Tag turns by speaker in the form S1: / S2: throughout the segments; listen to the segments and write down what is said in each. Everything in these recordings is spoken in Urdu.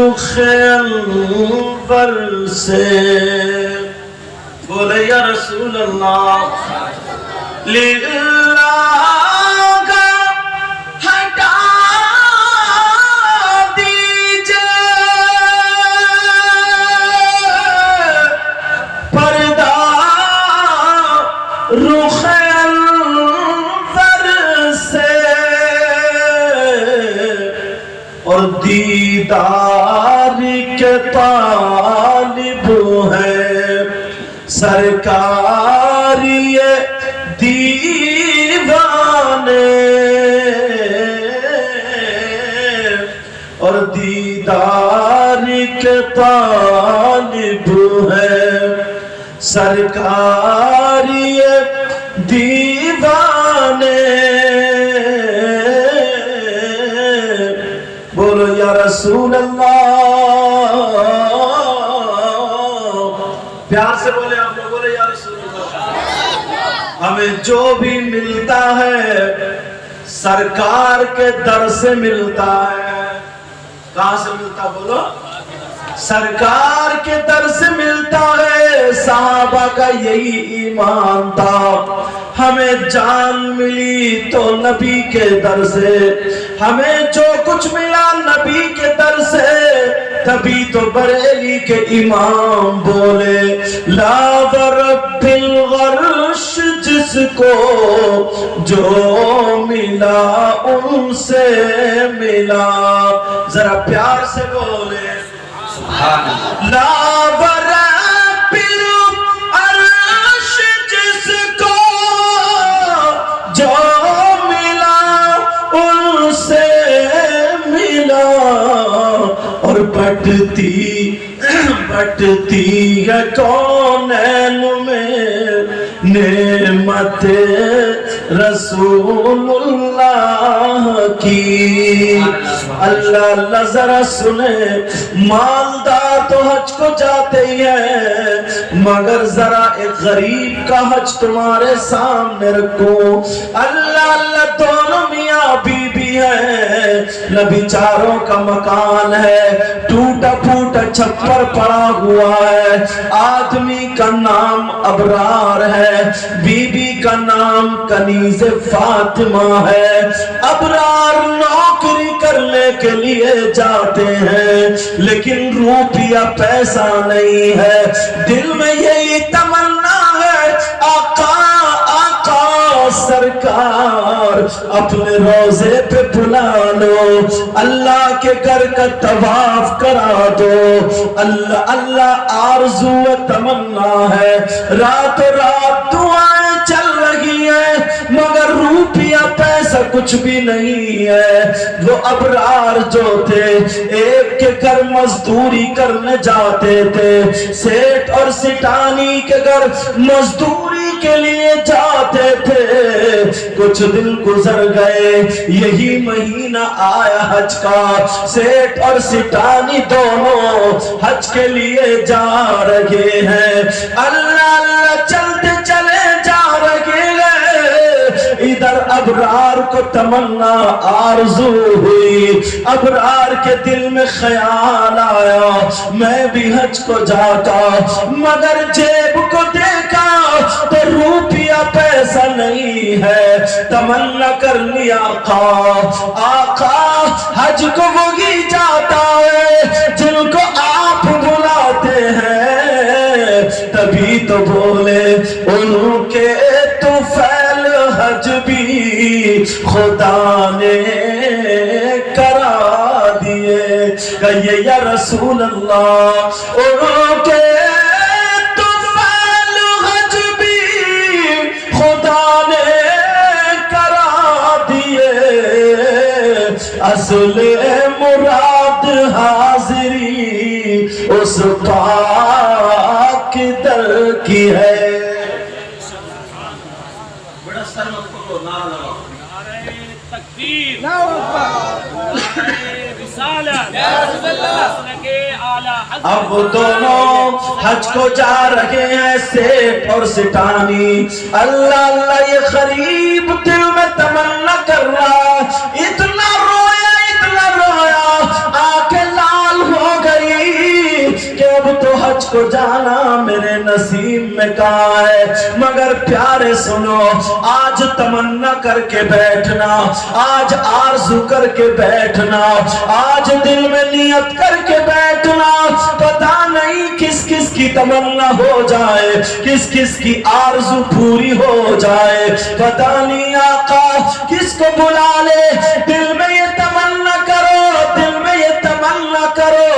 S1: رخ انور سے بولے یا رسول اللہ للہ کا ہٹا دیجئے پردہ رخ انور سے اور دیدار کے طالب ہے سرکار یہ دیوانے اور دیدار کے طالب ہے سرکار یہ دیوانے بولو یا رسول اللہ پیار سے بولے آپ لوگ بولے یا رسول اللہ ہمیں جو بھی ملتا ہے سرکار کے در سے ملتا ہے کہاں سے ملتا بولو سرکار کے در سے ملتا ہے صحابہ کا یہی ایمان تھا ہمیں جان ملی تو نبی کے در سے ہمیں جو کچھ ملا نبی کے در سے تبھی تو بریلی کے امام بولے لا ورب الغرش جس کو جو ملا ان سے ملا ذرا پیار سے بولے لا ورب العرش جس کو جو ملا ان سے ملا اور بٹتی ہے کونین میں نعمت رسول اللہ کی اللہ اللہ ذرا سنے مالدار تو حج کو جاتے ہی ہیں مگر ذرا ایک غریب کا حج تمہارے سامنے رکھو اللہ اللہ دونوں میاں بی بی ہیں نہ بیچاروں کا مکان ہے ٹوٹا پھوٹا چھپر پڑا ہوا ہے آدمی کا نام ابرار ہے بی بی کا نام کنیز فاطمہ ہے ابرار نوکری کرنے کے لیے جاتے ہیں لیکن روپیہ پیسہ نہیں ہے دل میں یہی تمنا ہے آقا آقا سرکار اپنے روزے پہ بلا لو اللہ کے گھر کا طواف کرا دو اللہ اللہ آرزو و تمنا ہے رات رات دعائیں چل رہی ہیں مگر روپیہ پیسہ کچھ بھی نہیں ہے وہ ابرار جو تھے ایک کے گھر مزدوری کرنے جاتے تھے سیٹ اور سٹانی کے گھر مزدوری کے لیے جاتے تھے کچھ دن گزر گئے یہی مہینہ آیا حج کا سیٹ اور سٹانی دونوں حج کے لیے جا رہے ہیں اللہ اللہ چلتے چلے جا رہے ہیں ادھر ابرار کو تمنا آرزو ہوئی ابرار کے دل میں خیال آیا میں بھی حج کو جاتا مگر جیب کو دیکھا تو روپیہ پیسہ نہیں ہے تمنا کر لیا آقا حج کو وہی جاتا ہے جن کو آپ بلاتے ہیں تبھی تو بولے ان کے طفیل حج بھی خدا نے کرا دیے کہیے یا رسول اللہ ان کے طفیل حج بھی خدا نے کرا دیے اصل مراد حاضری اس پاک در کی ہے بڑا سر مت پکڑو نعرہ لگاؤ نعرہ تکبیر اب وہ دونوں حج کو جا رہے ہیں سیٹ اور سٹانی اللہ اللہ یہ غریب دل میں تمنا کر رہا اتنا رویا آنکھیں لال ہو کو جانا میرے نصیب میں کہاں ہے؟ مگر پیارے سنو، آج تمنا کر کے بیٹھنا، آج آرزو کر کے بیٹھنا، آج دل میں نیت کر کے بیٹھنا، پتہ نہیں کس کس کی تمنا ہو جائے، کس کس کی آرزو پوری ہو جائے، پتہ نہیں آقا کس کو بلا لے۔ دل میں یہ تمنا کرو، دل میں یہ تمنا کرو،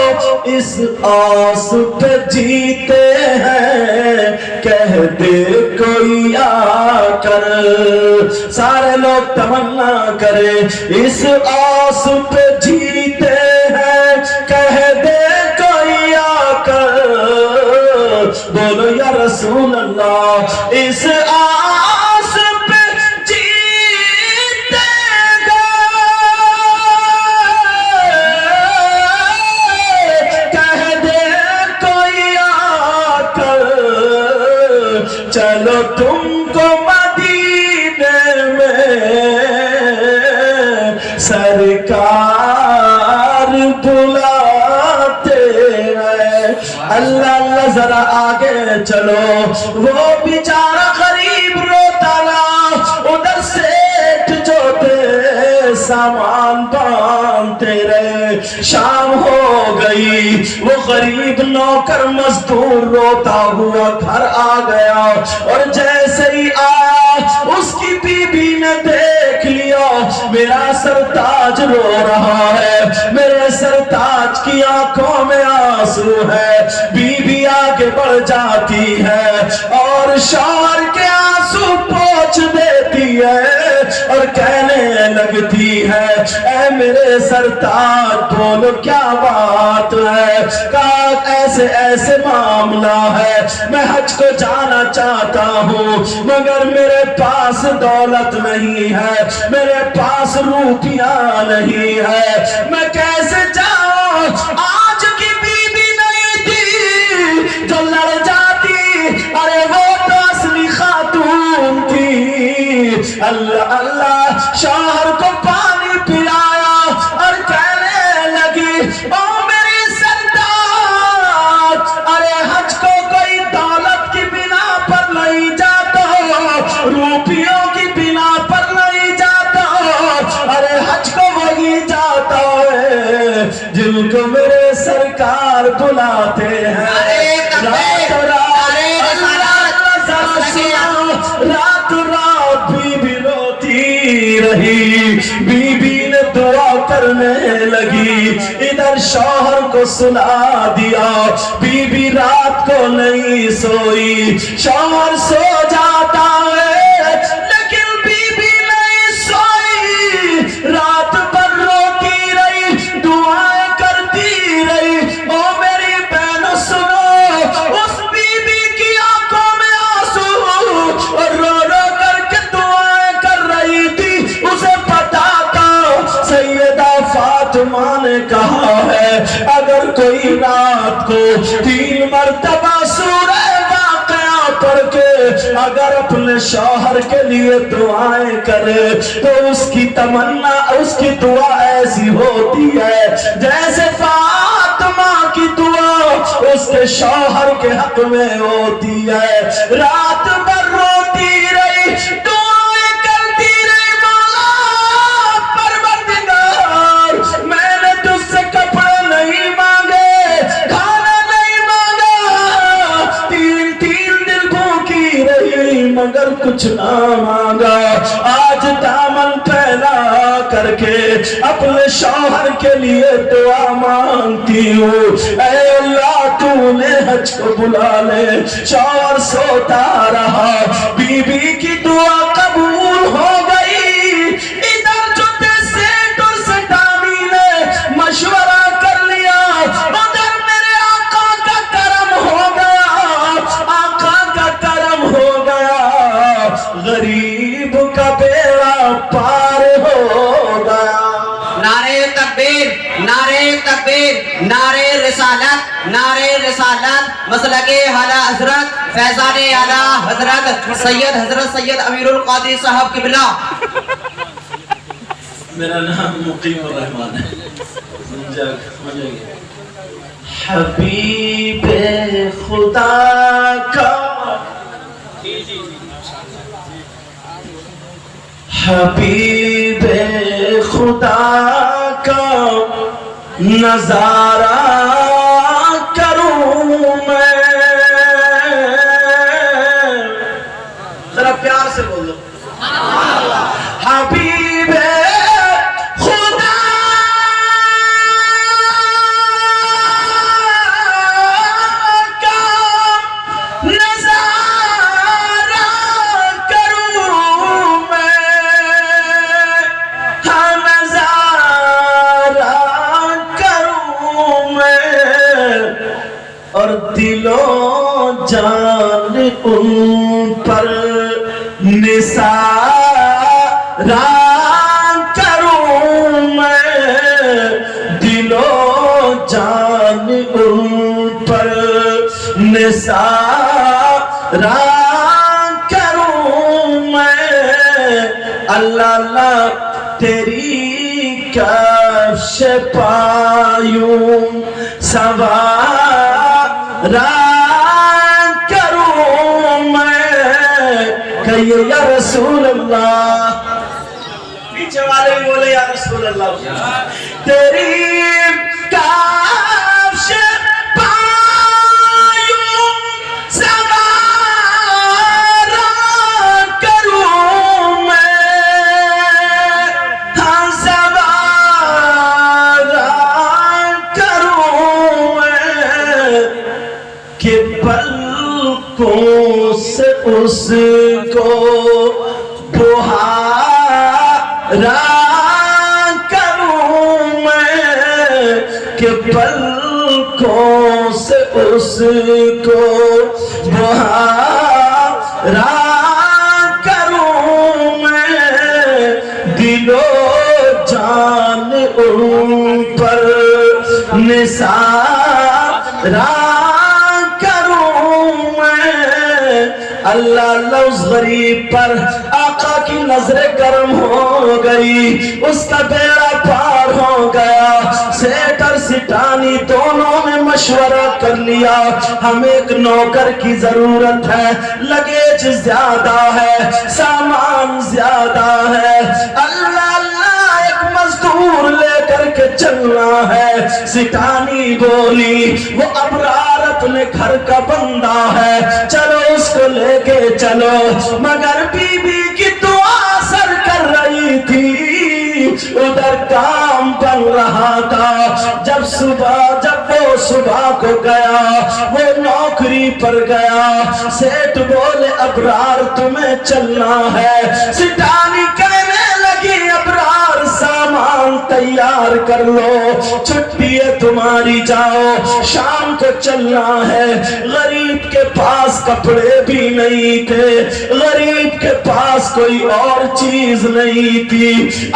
S1: اس آس پہ جیتے ہیں، کہہ دے کوئی آ کر۔ سارے لوگ تمنا کرے، اس آس پہ جیتے ہیں، کہہ دے کوئی آ کر۔ بولو یا رسول اللہ، اس آس پہ جیتے گا، کہہ دے کوئی آ کر۔ چلو تم کو مدینے میں سرکار بلاتے ہیں۔ اللہ اللہ ذرا آگے چلو، وہ بیچارہ غریب روتا رہا، ادھر سیٹھ جو تھے سامان باندھتے رہے، شام ہو گئی، وہ غریب نوکر مزدور روتا ہوا گھر آ گیا، اور جیسے ہی آیا اس کی بیوی نے دیکھ لیا میرا سرتاج رو رہا ہے، میرے سرتاج کی آنکھوں میں آنسو ہے۔ بیوی آگے بڑھ جاتی ہے اور شوہر کے آنسو پوچھ دیتی ہے اور کہنے لگتی ہے، اے میرے سرتاج بولو کیا بات ہے؟ کہا ایسے ایسے معاملہ ہے، میں حج کو جانا چاہتا ہوں مگر میرے پاس دولت نہیں ہے، میرے پاس روپیاں نہیں ہے، میں کیسے جاؤں؟ آج کی بیوی نہیں تھی جو لڑ جاتی، ارے وہ تو اصلی خاتون تھی۔ اللہ اللہ، شوہر کو پانی پلایا اور کہنے لگی، او میری سرتاج، ارے حج کو کوئی دولت کی بنا پر نہیں جاتا، روپیوں کی بنا پر نہیں جاتا، ارے حج کو وہی جاتا ہے جن کو میرے سرکار بلاتے ہیں۔ رات رات بیوی روتی رہی، بیوی نے دعا کرنے لگی، ادھر شوہر کو سلا دیا، بیوی رات کو نہیں سوئی، شوہر سو جاتا ہے لیکن بیوی نہیں سوئی، رات بھر روتی رہی، دعائیں کرتی رہی۔ او میری بہنوں سنو، اس بیوی کی آنکھوں میں آنسو اور رو رو کر کے دعائیں کر رہی تھی، اسے پتا تھا سیدہ فاطمہ نے کہا ہے اگر کوئی رات کو 3 مرتبہ سورہ واقعہ پڑھ کے اگر اپنے شوہر کے لیے دعائیں کرے تو اس کی تمنا، اس کی دعا ایسی ہوتی ہے جیسے فاطمہ کی دعا اس کے شوہر کے حق میں ہوتی ہے۔ رات بھر روتی رہی، دعائیں کرتی رہی، مولا پروردگار میں نے تجھ سے کپڑے نہیں مانگے، کھانا نہیں مانگا، 3 دن بھوکی رہی مگر کچھ نہ مانگا، آج دامن پھیلا کر کے اپنے شوہر کے لیے دعا مانگتی ہوں، اے اللہ تو نے حج کو بلا لے۔ شوہر سوتا رہا، بیوی کی دعا قبول ہو گئی، ادھر جو سیٹ اور سٹانی نے مشورہ کر لیا، ادھر میرے آقا کا کرم ہو گیا، آقا کا کرم ہو گیا، غریب کا بیڑا پار ہو گیا۔
S2: نعرہ تکبیر، نعرہ تکبیر، نعرہ رسالت، نعرہ رسالت، مسلک اعلیٰ حضرت فیضان اعلیٰ حضرت سید حضرت سید امیر القادری صاحب قبلہ۔
S1: میرا نام مقیم الرحمان ہے، حبیب خدا کا حبیب خدا کا نظارہ کروں میں. ذرا پیار سے بولو حبیب خدا کا نظارہ کروں میں. ہاں نظارہ کروں میں اور دل و جان ان پر نثارہ کروں میں. دل و جان ان پر نثارہ کروں میں. اللہ اللہ تیری کفش پایوں سوارہ کروں میں. کہیے یا رسول اللہ. پیچھے والے بھی بولے یا رسول اللہ. تیری کفش پایوں سوارہ کروں میں. ہاں سوارہ کروں میں کہ پلکوں سے اس کو بہارا کروں میں. کہ پلکوں سے اس کو بہارا کروں میں. دل و جان ان پر نثارہ کروں میں. اللہ لفظ غریب پر آقا کی نظریں گرم ہو گئی. اس کا بیڑا پار ہو گیا. سیٹ اور سٹانی دونوں نے مشورہ کر لیا. ہمیں ایک نوکر کی ضرورت ہے. لگیج زیادہ ہے, سامان زیادہ ہے. اللہ اللہ ایک مزدور لے کر کے چلنا ہے. سٹانی بولی وہ ابرار اپنے گھر کا بندہ ہے, چلو اس کو لے کے چلو. مگر بی بی کی دعا اثر کر رہی تھی. ادھر کام بن رہا تھا. جب وہ صبح کو گیا, وہ نوکری پر گیا. سیٹ بولے ابرار تمہیں چلنا ہے. سٹانی کہنے لگی ابرار سامان تیار کر لو, چھٹی ہے تمہاری, جاؤ شام کو چلنا ہے. غریب کے پاس کپڑے بھی نہیں تھے, غریب کے پاس کوئی اور چیز نہیں تھی.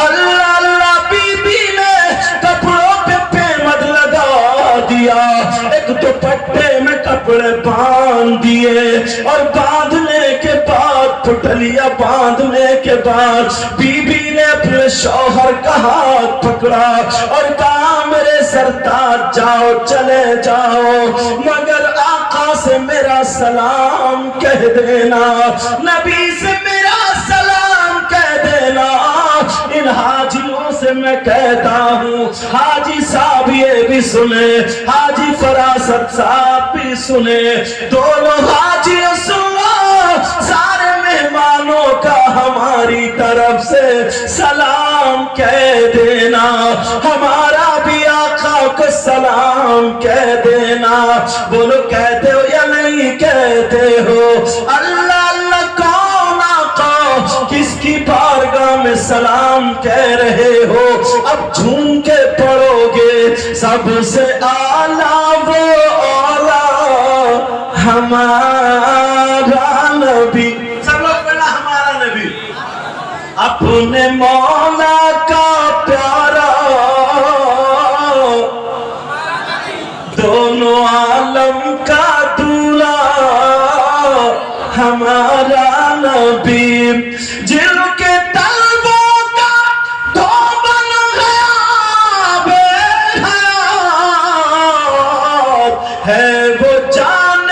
S1: اللہ اللہ بی بی نے کپڑوں پہ پیمد لگا دیا. ایک دوپٹے میں کپڑے باندھ دیے اور باندھنے کے بعد پٹلیا باندھنے کے بعد بی بی نے اپنے شوہر کا ہاتھ پکڑا اور کہا میرے سردار جاؤ چلے جاؤ, مگر آقا سے میرا سلام کہہ دینا, نبی سے میرا سلام کہہ دینا. ان حاجیوں سے میں کہتا ہوں, حاجی صاحب یہ بھی سنے, حاجی فراست صاحب بھی سنے, دونوں حاجیوں سنو, سارے مہمانوں کا ہماری طرف سے سلام کہہ دینا. ہمارا بھی آقا کو سلام کہہ دینا. بولو کہتے ہو یا نہیں کہتے ہو؟ اللہ اللہ کون آقا کس کی بارگاہ میں سلام کہہ رہے ہو؟ اب جھوم کے پڑھو گے سب سے اعلیٰ وہ اولا ہمارا نبی. سب لوگ پڑھنا ہمارا نبی. اپنے مولا کا پیارا, دونوں عالم کا دولا ہمارا نبی. جن کے طلبوں کا تو بن گیا بے حیات ہے, وہ جان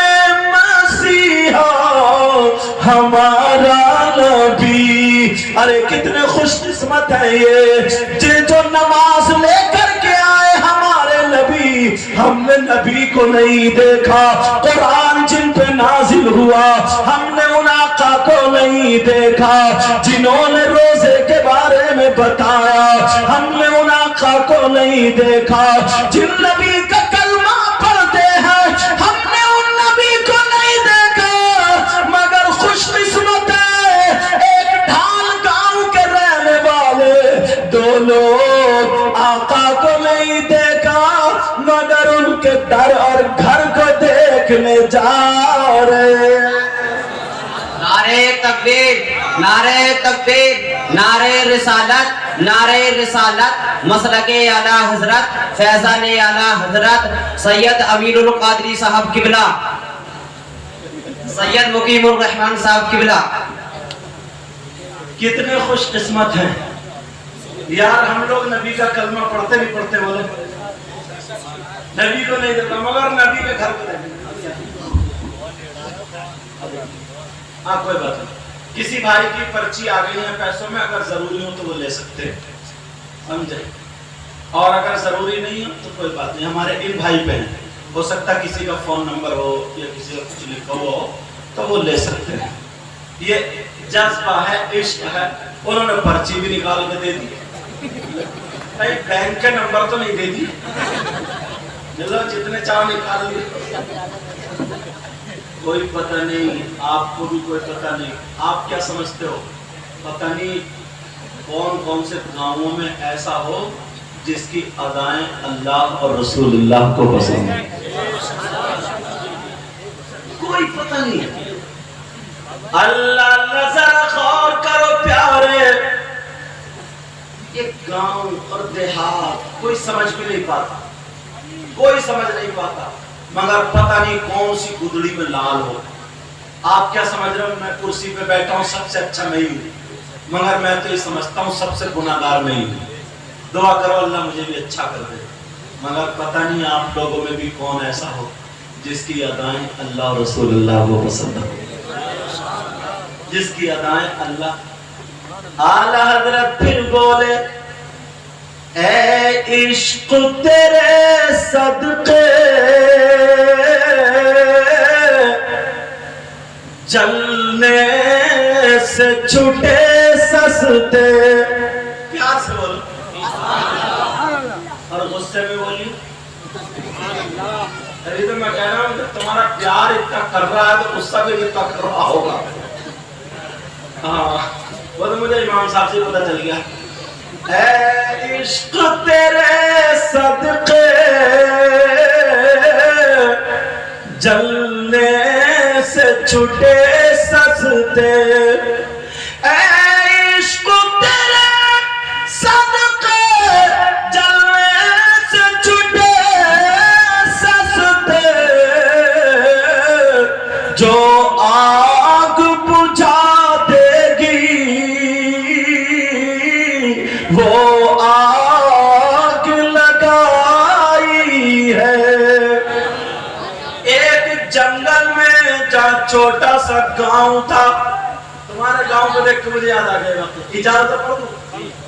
S1: ہمارا نبی. ارے کتنے خوش قسمت ہے یہ جو نماز لے کر کے آئے ہمارے نبی. ہم نے نبی کو نہیں دیکھا, قرآن جن پہ نازل ہوا ہم نے ان آقا کو نہیں دیکھا جنہوں نے روزے کے بارے میں بتایا. ہم نے ان آقا کو نہیں دیکھا جن نبی کا کلمہ پڑھتے ہیں. ہم نے ان نبی کو نہیں دیکھا مگر خوش قسمت ہے ایک ڈھال گاؤں کے رہنے والے دو لوگ آقا کو نہیں دیکھا مگر ان کے در اور گھر کو دیکھنے جا رہے.
S2: نعرے تکبیر, نعرے تکبیر, نعرے رسالت, نعرے رسالت. مسلک اعلیٰ حضرت فیضان اعلیٰ حضرت سید امین القادری صاحب قبلہ, سید مقیم الرحمن صاحب قبلہ.
S1: کتنے خوش قسمت ہیں یار. ہم لوگ نبی کا کلمہ پڑھتے نہیں پڑھتے بولے نبی کو نہیں دیتا مگر نبی کے گھر کو دیتے. ہاں کوئی بات نہیں, کسی بھائی کی پرچی آ گئی ہے پیسوں میں, اگر ضروری ہو تو وہ لے سکتے ہیں, سمجھے, اور اگر ضروری نہیں ہو تو کوئی بات نہیں. ہمارے ان بھائی پہ ہیں, ہو سکتا کسی کا فون نمبر ہو یا کسی کا کچھ لکھا ہوا ہو تو وہ لے سکتے ہیں. یہ جذبہ ہے, عشق ہے. انہوں نے پرچی بھی نکال کے دے دی, بینک کے نمبر تو نہیں دے دی, چلو جتنے چاہو نکال لیے. کوئی پتہ نہیں, آپ کو بھی کوئی پتہ نہیں. آپ کیا سمجھتے ہو پتہ نہیں کون کون سے گاؤں میں ایسا ہو جس کی ادائیں اللہ اور رسول اللہ کو پسند ہے. کوئی پتہ نہیں. اللہ اللہ ذرا غور کرو پیارے, یہ گاؤں اور دیہات کوئی سمجھ بھی نہیں پاتا, کوئی سمجھ نہیں پاتا, مگر پتہ نہیں کون سی گدڑی میں لال ہو. آپ کیا سمجھ رہے ہو میں کرسی پہ بیٹھا ہوں سب سے اچھا میں ہی ہوں, مگر میں تو یہ سمجھتا ہوں سب سے گناہگار میں ہی ہوں. دعا کرو اللہ مجھے بھی اچھا کر دے, مگر پتہ نہیں آپ لوگوں میں بھی کون ایسا ہو جس کی ادائیں اللہ اور رسول اللہ کو پسند ہو, جس کی ادائیں اللہ. اعلیٰ حضرت پھر بولے اے عشق تیرے صدقے جلنے سے چھوٹے سستے. پیار سے بولو اور غصے میں بولیے. ابھی تو میں کہہ رہا ہوں کہ تمہارا پیار اتنا کر رہا ہے تو غصہ بھی اتنا کر رہا ہوگا. ہاں وہ تو مجھے امام صاحب سے پتہ چل گیا. اے عشق تیرے صدقے جلنے سے چھوٹے سستے. اے عشق تیرے صدقے جلنے سے چھوٹے سستے, جو آگ بجھا دے گی وہ آگ لگائی ہے. ایک جنگل میں جہاں چھوٹا سا گاؤں تھا, تمہارے گاؤں کو دیکھ کے مجھے یاد آ جائے گا, اجازت پڑھ دوں.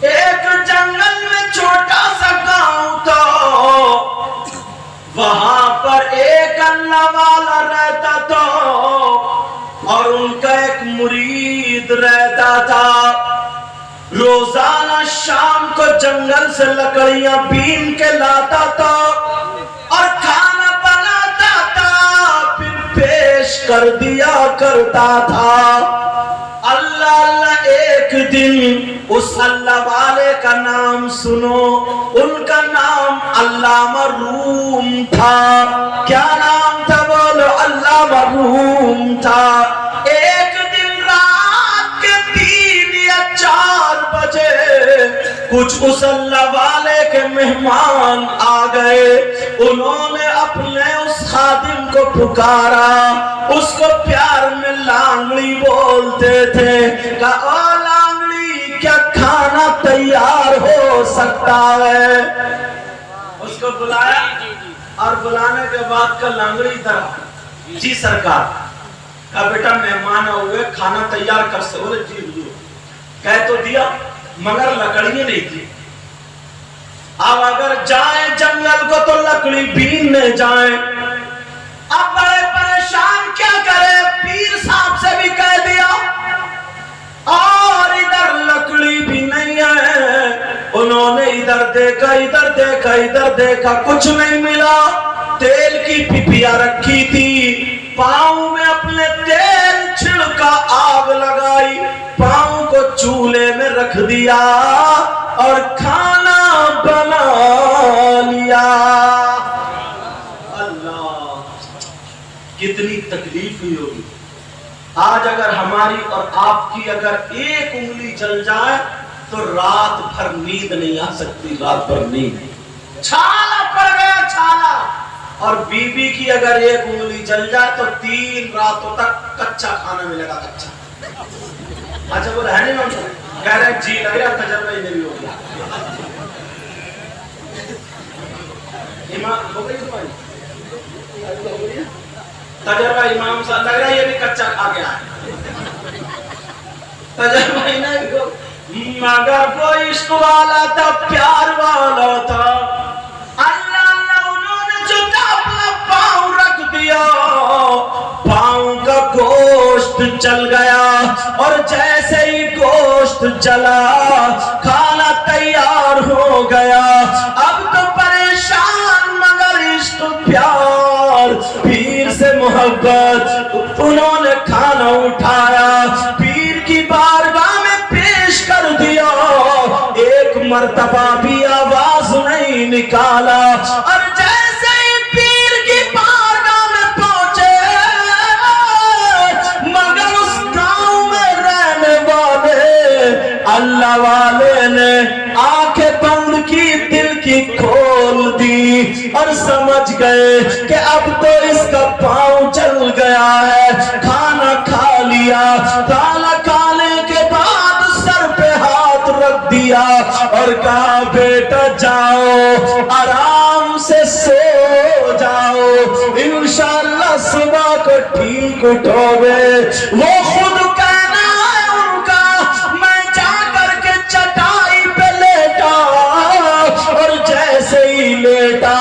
S1: ایک جنگل میں چھوٹا سا گاؤں تھا, وہاں پر ایک اللہ والا رہتا تھا اور ان کا ایک مرید رہتا تھا. روزانہ شام کو جنگل سے لکڑیاں بین کے لاتا تھا اور کھانا بناتا تھا, پھر پیش کر دیا کرتا تھا. اللہ اللہ ایک دن اس اللہ والے کا نام سنو, ان کا نام علامہ روم تھا. کیا نام تھا بولو, علامہ روم تھا. ایک دن رات کے 3 یا 4 بجے کچھ اس اللہ والے کے مہمان آ گئے. انہوں نے اپنے اس خادم کو پکارا, اس کو پیار میں لانگڑی بولتے تھے, کہا او لانگڑی کیا کھانا تیار ہو سکتا ہے. اس کو بلایا اور بلانے کے بعد کا لانگڑی تھا, جی سرکار. کہا بیٹا مہمان ہوئے کھانا تیار کر سے، بولے جی حضور، کہہ تو دیا مگر لکڑیاں نہیں تھی، اب اگر جائیں جنگل کو تو لکڑی بیننے جائیں، اب بڑے پریشان کیا کرے، پیر صاحب سے بھی کہہ دیا اور ادھر لکڑی بھی نہیں ہے، انہوں نے ادھر دیکھا ادھر دیکھا ادھر دیکھا کچھ نہیں ملا، تیل کی پپیا رکھی تھی، پاؤں میں اپنے تیل چھڑکا آگ لگائی، پاؤں کو چولہے میں رکھ دیا اور کھانا بنا لیا۔ اللہ کتنی تکلیف ہوئی ہوگی۔ آج اگر ہماری اور آپ کی اگر ایک انگلی جل جائے تو رات بھر نیند نہیں آ سکتی، رات بھر نیند، چھالا پڑ گیا چھالا۔ اور بی بی کی اگر ایک انگلی جل جائے تو 3 راتوں تک کچا کھانا ملے گا، کچا۔ اچھا وہ رہنے میں کہہ رہے جی لگ رہا تجربہ ہی نہیں ہو گیا۔ امام ہو گئی تمہاری تجربہ، امام صاحب لگ رہا ہے یہ بھی کچا کھا گیا ہے، تجربہ ہی نہیں ہو، مگر وہ عشق والا تھا، پیار والا تھا۔ اللہ اللہ انہوں نے جو اپنا پاؤں رکھ دیا، پاؤں کا گوشت جل گیا، اور جیسے ہی گوشت جلا کھانا تیار ہو گیا۔ اب تو پریشان مگر عشق پیار پیر سے محبت، انہوں نے کھانا اٹھایا پیر کی بارگاہ میں پیش کر دیا، ایک مرتبہ بھی آواز نہیں نکالا، اور جیسے ہی پیر کی بارگاہ میں پہنچے مگر اس گاؤں میں رہنے والے اللہ والے نے آنکھیں بند کی، دل کی کھول دی، اور سمجھ گئے کہ اب تو اس کا پاؤں چل گیا ہے، کھانا کھا لیا، کھانا کھانے کے بعد سر پہ ہاتھ رکھ دیا اور کہا بیٹا جاؤ آرام سے سو جاؤ، انشاءاللہ صبح کو ٹھیک اٹھو گے۔ وہ خود کہنا ہے ان کا، میں جا کر کے چٹائی پہ لیٹا، اور جیسے ہی لیٹا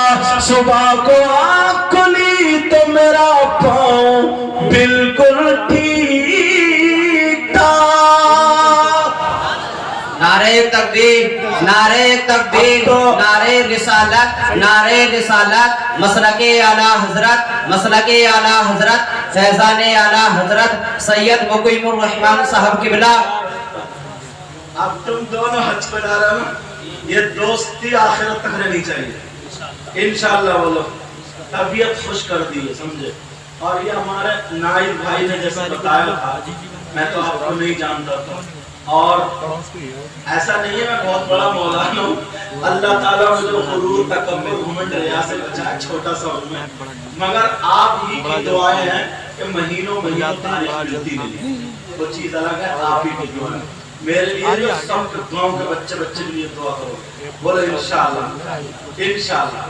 S1: صبح کو آنکھ کھلی تو میرا پاؤں بالکل ٹھیک تھا۔
S2: نعرہ تکبیر، نعرہ تکبیر، نعرہ رسالت، نعرہ رسالت، مسلک اعلیٰ حضرت، مسلک اعلیٰ حضرت، فیضان اعلیٰ حضرت سید مقیم الرحمن صاحب قبلہ۔
S1: اب تم دونوں حج پہ جا رہے ہو، یہ دوستی آخرت تک رہنی چاہیے انشاءاللہ۔ وہ لوگ طبیعت خوش کر دی ہے، سمجھے۔ اور یہ ہمارے نائب بھائی نے جیسا بتایا تھا، میں تو آپ کو نہیں جانتا تھا، اور ایسا نہیں ہے میں بہت بڑا مولانا ہوں، اللہ تعالیٰ مجھے غرور تکبر گھمنڈ ریا سے بچائے، چھوٹا سا ہوں میں، مگر آپ ہی کی دعائیں ہیں کہ مہینوں مہینوں تاریخ ملتی نہیں، وہ چیز الگ ہے، آپ ہی کی دعائیں میرے لیے جو سب گاؤں کے بچے کے لیے دعا کرو، بولے انشاءاللہ انشاءاللہ۔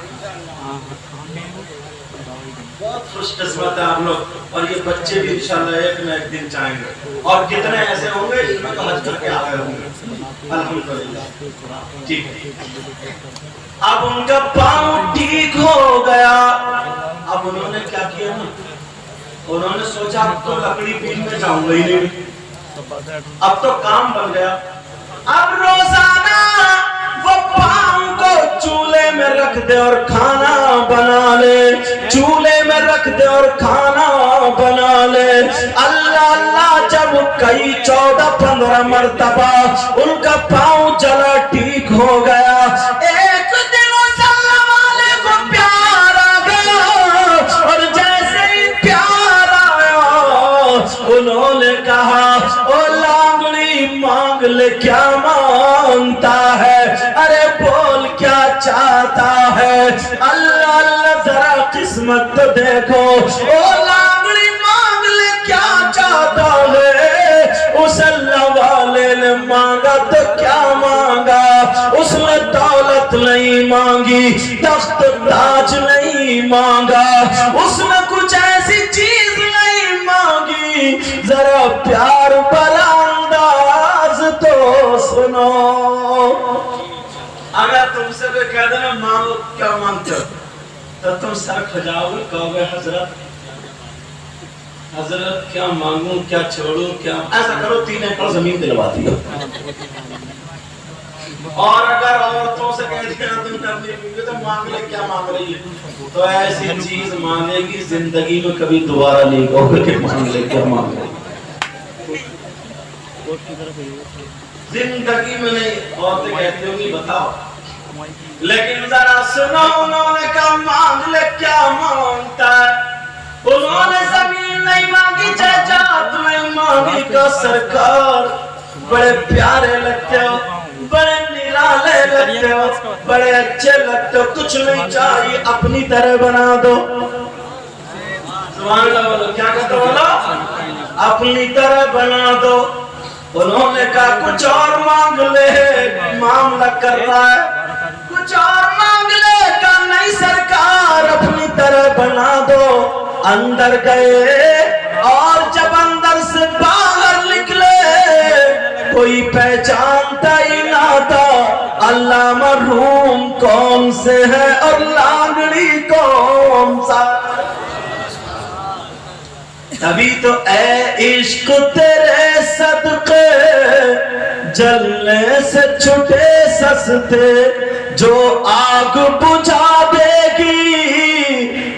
S1: بہت خوش قسمت ہے آپ لوگ، اور یہ بچے بھی انشاءاللہ ایک نہ ایک دن جائیں گے، اور کتنے ایسے ہوں گے جن میں تو حج کر کے آئے ہوں گے الحمدللہ۔ ٹھیک ہے، اب ان کا پاؤں ٹھیک ہو گیا۔ اب انہوں نے کیا کیا نا، انہوں نے سوچا اب تو لکڑی پین میں جاؤں گا ہی نہیں، اب تو کام بن گیا۔ اب روزانہ وہ پاؤں کو چولہے میں رکھ دے اور کھانا بنا لے، چولہے میں رکھ دے اور کھانا بنا لے۔ اللہ اللہ جب کئی 14-15 مرتبہ ان کا پاؤں جلا ٹھیک ہو گیا، ایک دن اس اللہ والے کو پیار آ گیا، اور جیسے ہی پیار آیا انہوں نے کہا او لانگڑی مانگ لے، کیا مانگتا ہے، ارے بول کیا چاہتا ہے، اللہ اللہ ذرا قسمت تو دیکھو، او لانگڑی مانگ لے کیا چاہتا ہے۔ اس اللہ والے نے مانگا تو کیا مانگا، اس نے دولت نہیں مانگی، تخت تاج نہیں مانگا، اس نے کچھ ایسی چیز نہیں مانگی ذرا پیار بھرا انداز تو سنو. اگر تم سے کوئی کہہ دے نا مانگو کیا مانگتے ہو تو تم سر کھجاؤ گے, کہو گے حضرت حضرت کیا مانگوں کیا چھوڑوں کیا. ایسا کرو 3 ایکڑ زمین دلوا دیا. اور اگر عورتوں سے کہہ دیا تم نے اپنی بیوی تو مانگ لے کیا مانگ رہی ہے, تو ایسی چیز مانگے گی زندگی میں کبھی دوبارہ نہیں کہو گے کہ مانگ لے کیا مانگ رہی ہے. زندگی میں نہیں. عورتیں کہتی ہوں گی بتاؤ, لیکن ذرا سنو انہوں نے کہا مانگ لے کیا مانگتا ہے. انہوں نے زمین نہیں مانگی چاچا, تمہیں مانگی کا سرکار. بڑے پیارے لگتے ہو, بڑے نرالے لگتے ہو, بڑے اچھے لگتے ہو, کچھ نہیں چاہیے اپنی طرح بنا دو. سبحان اللہ بولو, کیا کہتے ہو بولو, اپنی طرح بنا دو. انہوں نے کہا کچھ اور مانگ لے, معاملہ کر رہا ہے, کچھ اور مانگ لے. کہا نہیں سرکار اپنی طرح بنا دو. اندر گئے اور جب اندر سے باہر نکلے کوئی پہچانتا ہی نہ تھا علامہ روم کون سے ہے اور لانگڑی کون سا. تبھی تو اے عشق تیرے صدقے جلنے سے چھٹے سستے, جو آگ بجھا دے گی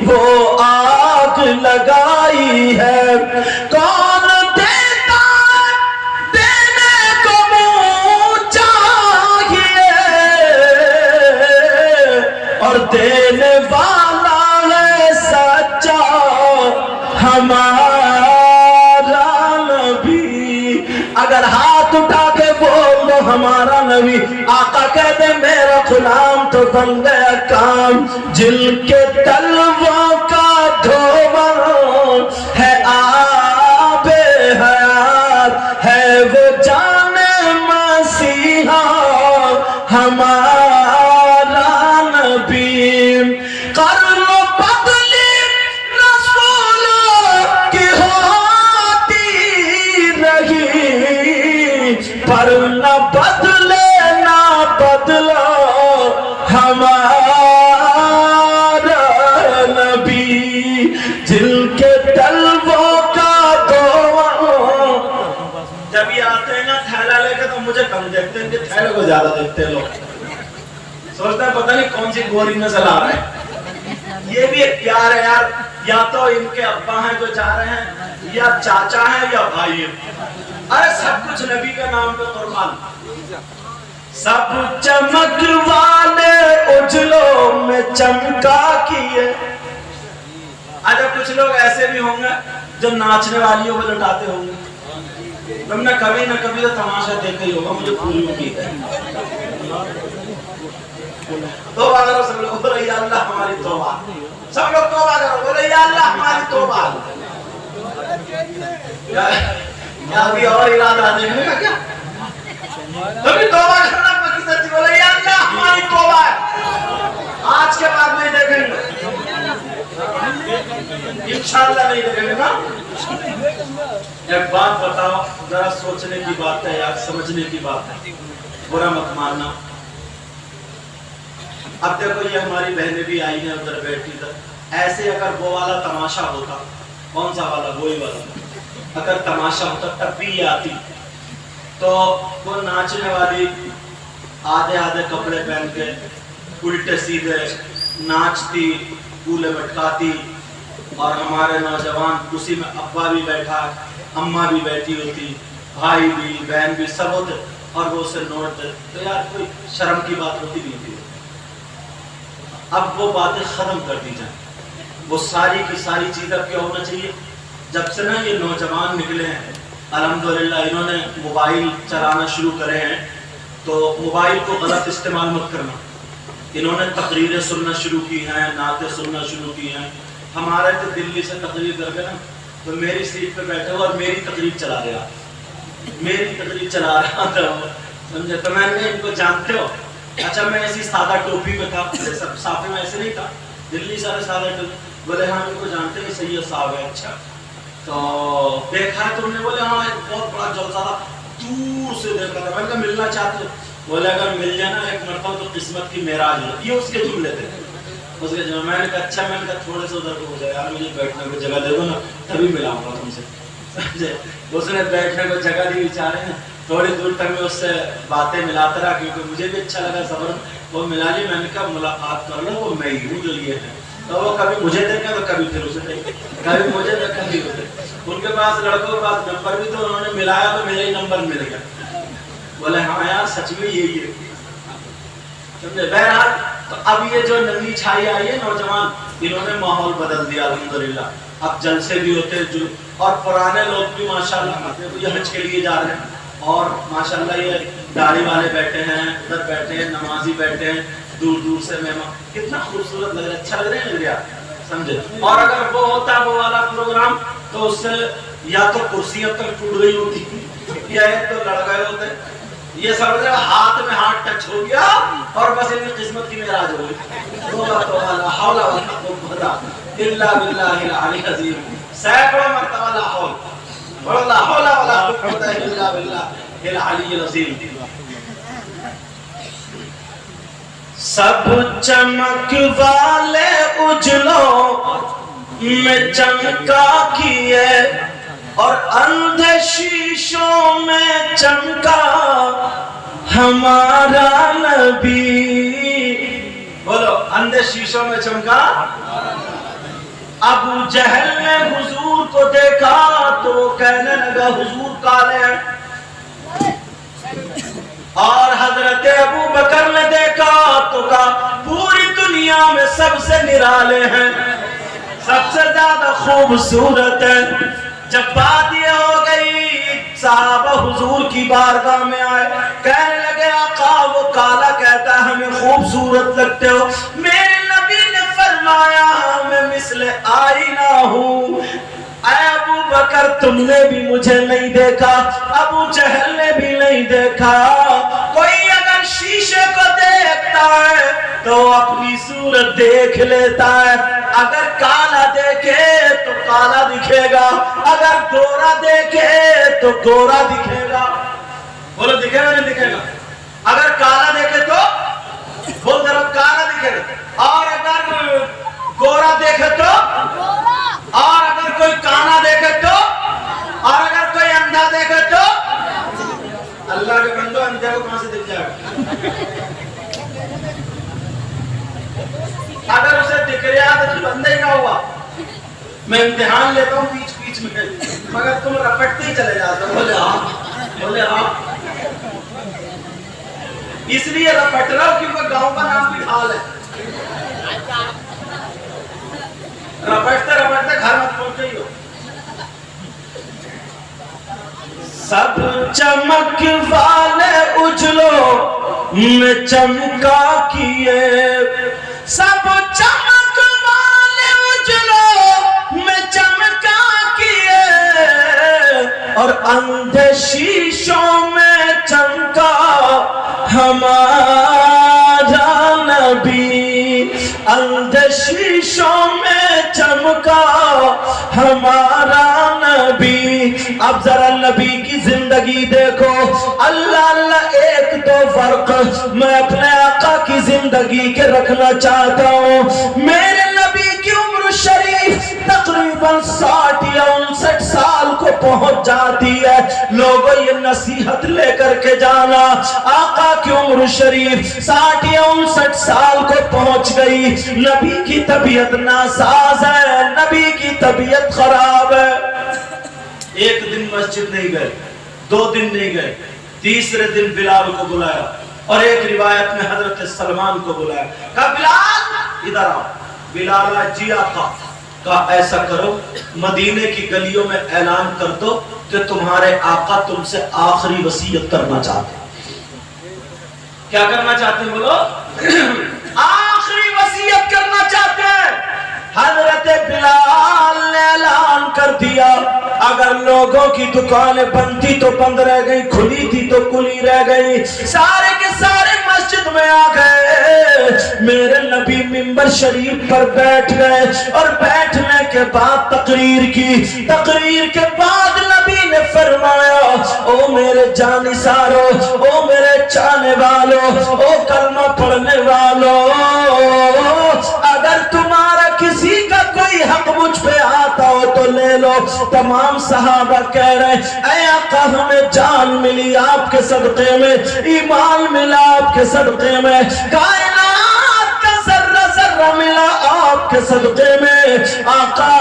S1: وہ آگ لگائی ہے. کون دیتا دینے کو منہ چاہیے اور دینے والا ہے سچا ہمارا نبی. اگر ہاتھ اٹھا کے بول دو ہمارا نبی, آقا کہہ دے میرا غلام تو بن گیا کام. جن کے تلووں کا دھوبر ہے آب حیات, ہے وہ جان مسیحا ہمارا نبی. قرن بدلی رسولوں کی ہوتی رہی, پر نہ بدلے نہ بدلا ہمارا نبی. جن کے تلووں کا دھواں. جب یہ آتے ہیں نا تھیلا لے کے تو مجھے کم دیکھتے ہیں کہ تھیلے کو زیادہ دیکھتے ہیں لوگ. سوچتا ہے پتہ نہیں کون سی گوری نسل آ رہا ہے. یہ بھی ایک پیار ہے یار, یا تو ان کے ابا ہیں جو جا رہے ہیں, یا چاچا ہیں یا بھائی ہیں. ارے سب کچھ نبی کے نام پہ قربان. سب چمک والے اجلوں میں چمکا کیے. اچھا کچھ لوگ ایسے بھی ہوں گے جو ناچنے والیوں کو لٹاتے ہوں گے. تم نے کبھی نہ کبھی تو تماشا دیکھا ہی ہوگا, مجھے پوری امید ہے. توبہ کرو سب لوگ, بولو یا اللہ ہماری توبہ. سب لوگ توبہ کرو, بولو یا اللہ ہماری توبہ. کیا ابھی اور ارادہ دیکھنے کا کیا؟ تبھی توبہ کرنا پکی سچی, بولو یا اللہ ہماری توبہ ہے. آج کے بعد نہیں دیکھیں گے, انشاءاللہ نہیں دیکھیں گے نا. ایک بات بتاؤ, ذرا سوچنے کی بات ہے یار, سمجھنے کی بات ہے, برا مت ماننا. اب دیکھو یہ ہماری بہنیں بھی آئی ہیں ادھر بیٹھی تھا. ایسے اگر وہ والا تماشا ہوتا, کون سا والا, وہی والا, اگر تماشا ہوتا تب بھی یہ آتی, تو وہ ناچنے والی آدھے آدھے کپڑے پہن کے الٹے سیدھے ناچتی, گولے مٹکاتی, اور ہمارے نوجوان اسی میں ابا بھی بیٹھا, اماں بھی بیٹھی ہوتی, بھائی بھی بہن بھی سب ہوتے, اور وہ اسے نوٹ دے. تو یار کوئی شرم کی بات ہوتی نہیں تھی. اب وہ باتیں ختم کر دی جائیں. وہ ساری کی ساری چیز اب کیا ہونا چاہیے, جب سے نا یہ نوجوان نکلے ہیں الحمدللہ, انہوں نے موبائل چلانا شروع کرے ہیں, تو موبائل کو غلط استعمال مت کرنا. انہوں نے تقریریں سننا شروع کی ہیں, نعتیں سننا شروع کی ہیں. ہمارے تو دلی سے تقریر کر کے نا, تو میری سیٹ پہ بیٹھے ہو اور میری تقریر چلا رہا تھا, سمجھے. تو میں نے ان کو جانتے ہو, اچھا میں ایسی سادہ ٹوپی میں تھا, صافی میں ایسے نہیں تھا, دلی سارے سادہ ٹوپی. بولے ہاں ان کو جانتے ہیں, سید صاحب ہے. اچھا تو دیکھا ہے تم نے؟ بولے ہاں ایک بہت بڑا جلسہ تھا، دور سے دیکھا تھا۔ میں نے کہا ملنا چاہتے ہو؟ بولے اگر مل جانا ایک مرتبہ تو قسمت کی معراج ہو۔ یہ اس کے جملے تھے، اس کے جملے۔ میں نے کہا اچھا، میں نے کہا تھوڑے سے ادھر کو ہو جائے یار، مجھے بیٹھنے کو جگہ دے دو نا، تبھی ملاؤں گا تم سے۔ اس نے بیٹھنے کو جگہ دی بیچارے نے، تھوڑی دور تک میں اس سے باتیں ملاتا رہا کیونکہ مجھے بھی اچھا لگا صبر۔ وہ ملا لی، میں نے کہا ملاقات کر لو، وہ میں ہی ہوں جو یہ ہے۔ تو وہ کبھی مجھے دیکھا تو کبھی پھر اسے دیکھا، کبھی مجھے دیکھا کبھی اسے۔ ان کے پاس لڑکوں کے پاس نمبر بھی تو انہوں نے ملایا تو میرا ہی نمبر مل گیا۔ بولے ہاں یار سچ میں یہی ہے، سمجھے؟ بہرحال تو اب یہ جو نئی چھائی آئی ہے نوجوان، انہوں نے ماحول بدل دیا الحمدللہ۔ اب جلسے بھی ہوتے ہیں اور پرانے لوگ بھی ماشاءاللہ یہ حج کے لیے جا رہے ہیں، اور ماشاءاللہ یہ داڑھی والے بیٹھے ہیں، ادھر بیٹھے ہیں، نمازی بیٹھے ہیں، دور دور سے مہمان۔ کتنا خوبصورت لگ رہا ہے، اچھا لگ رہا ہے، لگ رہا سمجھے؟ اور اگر وہ ہوتا وہ والا پروگرام تو اس سے یا تو کرسیاں تک ٹوٹ گئی ہوتی یا ایک تو لڑ گئے ہوتے۔ یہ سمجھ رہے ہاتھ میں ہاتھ ٹچ ہو گیا اور بس ان کی قسمت کی معراج ہو گئی۔ لا حول ولا قوت الا باللہ العلی العظیم۔ سینکڑوں مرتبہ لا حول ولا قوت الا باللہ العلی العظیم۔ سب چمک والے اجلوں میں چمکا کیے اور اندھے شیشوں میں چمکا ہمارا نبی۔ بولو اندھے شیشوں میں چمکا۔ ابو جہل نے حضور کو دیکھا تو کہنے لگا حضور کالے ہیں، اور حضرت ابو بکر نے دیکھا تو کہا پوری دنیا میں سب سے نرالے ہیں، سب سے زیادہ خوبصورت ہے۔ جب بات یہ ہو گئی صحابہ حضور کی بارگاہ میں آئے، کہنے لگے آقا وہ کالا کہتا ہے ہمیں خوبصورت لگتے ہو۔ میرے نبی نے فرمایا میں مثل آئینہ ہوں۔ اے ابو بکر تم نے بھی مجھے نہیں دیکھا، ابو جہل نے بھی نہیں دیکھا۔ کوئی اگر شیشے کو دیکھتا ہے تو اپنی صورت دیکھ لیتا ہے، اگر کالا دیکھے تو کالا دکھے گا، اگر گورا دیکھے تو گورا دکھے گا۔ بولو دکھے گا نہیں دکھے گا؟ اگر کالا دیکھے تو بول طرف کالا دکھے گا، اور اگر گورا دیکھے تو، اور اگر کوئی کانا دیکھے تو، اور اگر کوئی اندھا دیکھے تو۔ اللہ کے بندو اندھے کو کہاں سے دکھ جائے گا؟ اگر اسے دکھ رہا تو بندہ ہی نہ ہوا۔ میں امتحان لیتا ہوں بیچ بیچ میں، مگر تم رپٹتے ہی چلے جاتے ہو۔ بولے ہاں، بولے ہاں۔ اس لیے رپٹ رہا ہوں کیونکہ گاؤں کا نام بھی ڈھال ہے۔ رپٹتے رپٹتے گھر مت پہنچے ہی ہو۔ سب چمک والے اجلوں میں چمکا کیے، سب چمک والے اجلوں میں چمکا کیے، اور اندھے شیشوں میں چمکا ہمارا نبی۔ اندھے شیشوں میں چمکا ہمارا نبی۔ اب ذرا نبی کی زندگی دیکھو، اللہ اللہ ایک دو فرق میں اپنے آقا کی زندگی کے رکھنا چاہتا ہوں۔ میرے نبی کی عمر شریف تقریباً 60 یا 59 سال کو پہنچ جاتی ہے۔ لوگوں یہ نصیحت لے کر کے جانا، آقا کی عمر شریف 60 یا 59 سال کو پہنچ گئی، نبی کی طبیعت ناساز ہے، نبی کی طبیعت خراب ہے۔ ایک دن مسجد نہیں گئے، 2 دن نہیں گئے، تیسرے دن بلال کو بلایا، اور ایک روایت میں حضرت سلمان کو بلایا، کہا بلال ادھر آؤ۔ بلال جی آقا، کہا ایسا کرو مدینے کی گلیوں میں اعلان کر دو کہ تمہارے آقا تم سے آخری وصیت کرنا چاہتے ہیں۔ کیا کرنا چاہتے ہیں بولو؟ آخری وصیت کرنا چاہتے ہیں۔ حضرت بلال نے اعلان کر دیا، اگر لوگوں کی دکانیں بند تھی تو بند رہ گئی، کھلی تھی تو کھلی رہ گئی، سارے کے سارے مسجد میں آ گئے۔ میرے نبی منبر شریف پر بیٹھ گئے، اور بیٹھنے کے بعد تقریر کی، تقریر کے بعد نبی نے فرمایا او میرے جانثارو، او میرے چاہنے والوں، او کلمہ پڑھنے والوں، اگر تمہارا کسی کا کوئی حق مجھ پہ آتا ہو تو لے لو۔ تمام صحابہ کہہ رہے اے آقا ہمیں جان ملی آپ کے صدقے میں، ایمان ملا آپ کے صدقے میں، کائنات کا ذرہ ذرہ ملا آپ کے صدقے میں۔ آقا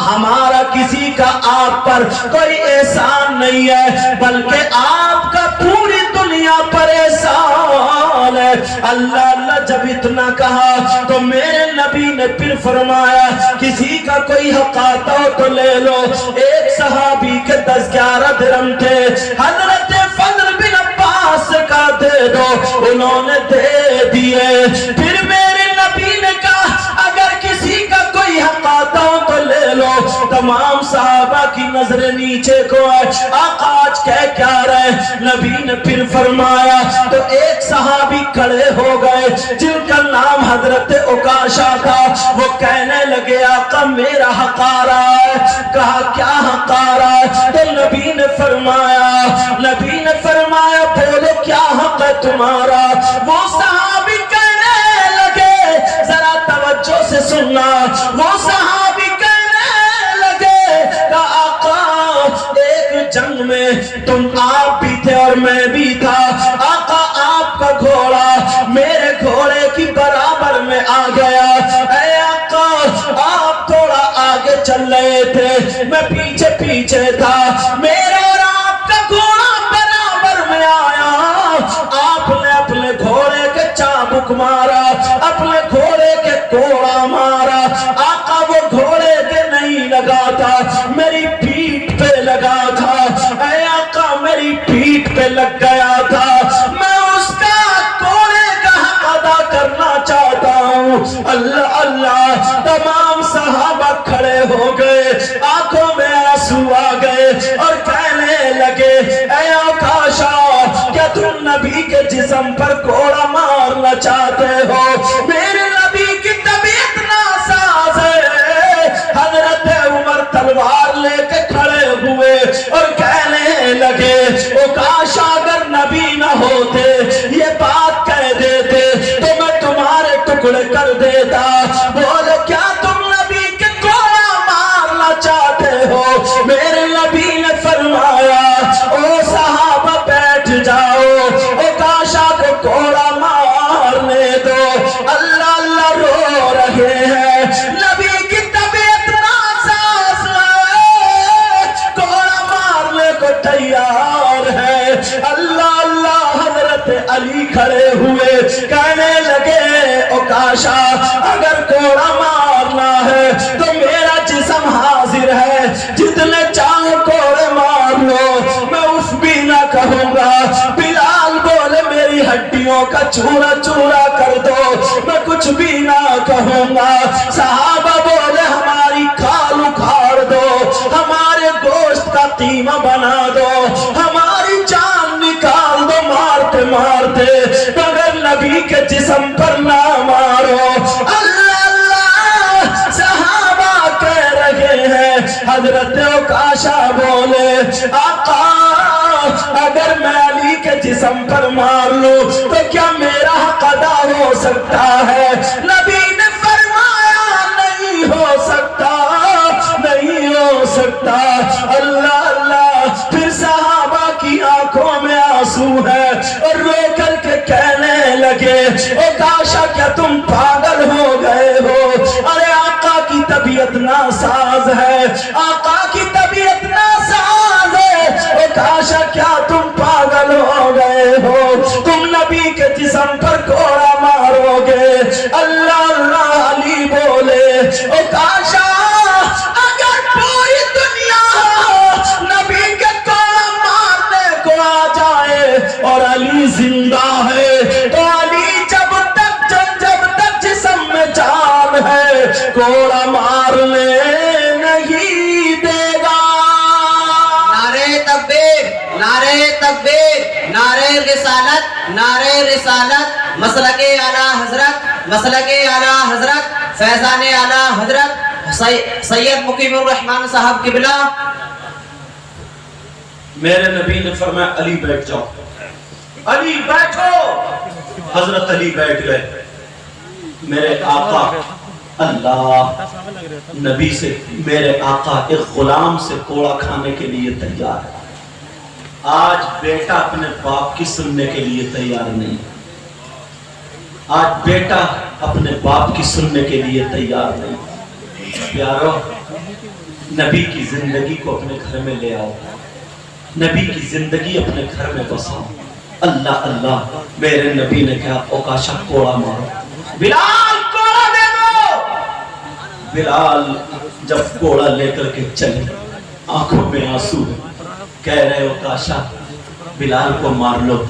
S1: ہمارا کسی کا آپ پر کوئی احسان نہیں ہے، بلکہ آپ کا پوری دنیا پر احسان ہے۔ اللہ اللہ جب اتنا کہا تو میرے نبی نے پھر فرمایا کسی کا کوئی حق آتا ہو تو لے لو۔ ایک صحابی کے 10-11 درہم تھے، حضرت فضل بن عباس سے کہا دے دو، انہوں نے دے دیے۔ پھر میرے نبی نے کہا اگر کسی کا کوئی حق آتا ہو تو لے لو۔ تمام صحابہ کی نظریں نیچے کو آئے، آقا آج کہہ کیا رہے؟ نبی نے پھر فرمایا تو ایک صحابی کھڑے ہو گئے جن کا نام حضرت عکاشہ تھا، وہ کہنے لگے آقا میرا حق آ رہا ہے۔ کہا کیا حق آ رہا ہے؟ تو نبی نے فرمایا بولو کیا حق ہے تمہارا؟ وہ صحابی کہنے لگے، ذرا توجہ سے سننا، وہ صحابی کہنے لگے کہ آقا ایک جنگ میں تم آپ بھی تھے اور میں بھی تھا، آقا آپ کا گھوڑا میرے گھوڑے کی برابر میں آ گیا، اے آقا آپ تھوڑا آگے چل رہے تھے میں پیچھے پیچھے تھا، میرا اور آپ کا گھوڑا برابر میں آیا، آپ نے اپنے گھوڑے کے چابک مارا، اپنے گھوڑے کے کوڑا مارا، آقا وہ گھوڑے کے نہیں لگا تھا میری پیٹھ پہ لگا تھا، اے آقا میری پیٹھ پہ لگ گیا تھا، میں اس کا کوڑے کا حق ادا کرنا چاہتا ہوں۔ اللہ اللہ، تمام صحابہ کھڑے ہو گئے، آنکھوں میں آنسو آ گئے اور کہنے لگے اے عکاشہ کیا تم نبی کے جسم پر کوڑا مارنا چاہتے ہو؟ میرے نبی کی طبیعت ناساز ہے۔ حضرت عمر تلوار لے کے کھڑے ہوئے اور کہنے لگے عکاشہ اگر نبی نہ ہوتے یہ بات کہہ دیتے تو میں تمہارے ٹکڑے کر دیتا۔ بولو کیا تم نبی کے کوڑا مارنا چاہتے ہو؟ میرے نبی نے فرمایا او صحابہ بیٹھ جاؤ، عکاشہ کو کوڑا مارنے دو۔ اللہ اللہ رو رہے ہیں، نبی کی طبیعت ناساز ہے، کوڑا مارنے کو تیار ہے۔ اللہ اللہ، حضرت علی کھڑے ہوئے کہنے لگے عکاشہ اگر کوڑا مارنا ہے تو میرا جسم حاضر ہے، جتنے چاہو کوڑے مار لو، میں اف بھی نہ کہوں گا۔ بلال بولے میری ہڈیوں کا چورا چورا کر دو، میں کچھ بھی نہ کہوں گا۔ صحابہ بولے ہماری کھال اکھاڑ دو، ہمارے گوشت کا قیمہ بنا دو، ہماری جان نکال دو مارتے مارتے، مگر نبی کے جسم پر نہ مارو۔ اللہ اللہ، صحابہ کہہ رہے ہیں، حضرت عکاشہ بولے آقا اگر میں علی کے جسم پر مار لوں تو کیا میرا حق ادا ہو سکتا ہے؟ نبی نے فرمایا نہیں ہو سکتا، نہیں ہو سکتا۔ اللہ اللہ، پھر صحابہ کی آنکھوں میں آنسو ہے اور رو کر کے کہنے لگے عکاشہ کیا تم پاگل ہو گئے ہو؟ ارے آقا کی طبیعت ناساز ہے، آقا کی طبیعت ناساز ہے، عکاشہ کیا تم پاگل ہو گئے ہو؟ تم نبی کے جسم پر کوڑا مارو گے۔ اللہ اللہ، علی بولے عکاشہ اگر پوری دنیا نبی کے کوڑا مارنے کو آ جائے اور علی زندہ ہے تو علی جب تک جسم میں جان ہے کوڑا مارنے نہیں دے گا۔
S2: نعرہ تکبیر، نعرہ تکبیر، نعرہ رسالت، نعرہ رسالت، مسلک اعلیٰ حضرت، مسلک اعلیٰ حضرت، فیضان اعلیٰ حضرت سید مقیم الرحمان صاحب قبلہ.
S1: میرے نبی نے فرمایا علی بیٹھ جاؤ، علی بیٹھو. حضرت علی بیٹھ گئے. میرے آقا اللہ نبی سے، میرے آقا ایک غلام سے کوڑا کھانے کے لیے تیار ہے. آج بیٹا اپنے باپ کی سننے کے لیے تیار نہیں. آج بیٹا اپنے باپ کی سننے کے لیے تیار نہیں. پیارو، نبی کی زندگی کو اپنے گھر میں لے آؤ، نبی کی زندگی اپنے گھر میں بساؤ. اللہ اللہ. میرے نبی نے کہا اوکاشا کوڑا مارو، بلال کوڑا دے دو. بلال جب کوڑا لے کر کے چلے، آنکھوں میں آنسو، کہہ رہے اوکاشا بلال کو مار لو،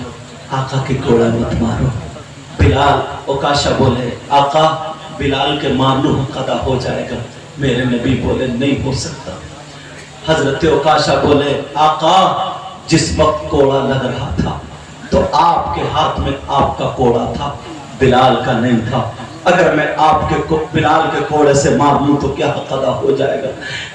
S1: آقا کے کوڑا مت مارو. بلال، اوکاشا بولے آقا بلال کے مارلو قضا ہو جائے گا. میرے نبی بولے نہیں ہو سکتا. حضرت اوکاشا بولے آقا جس وقت کوڑا لگ رہا تھا تو آپ کے ہاتھ میں آپ کا کوڑا تھا، بلال کا نہیں تھا. اگر میں آپ کے بلال کے کوڑے سے مار لوں تو کیا قضا ہو جائے گا؟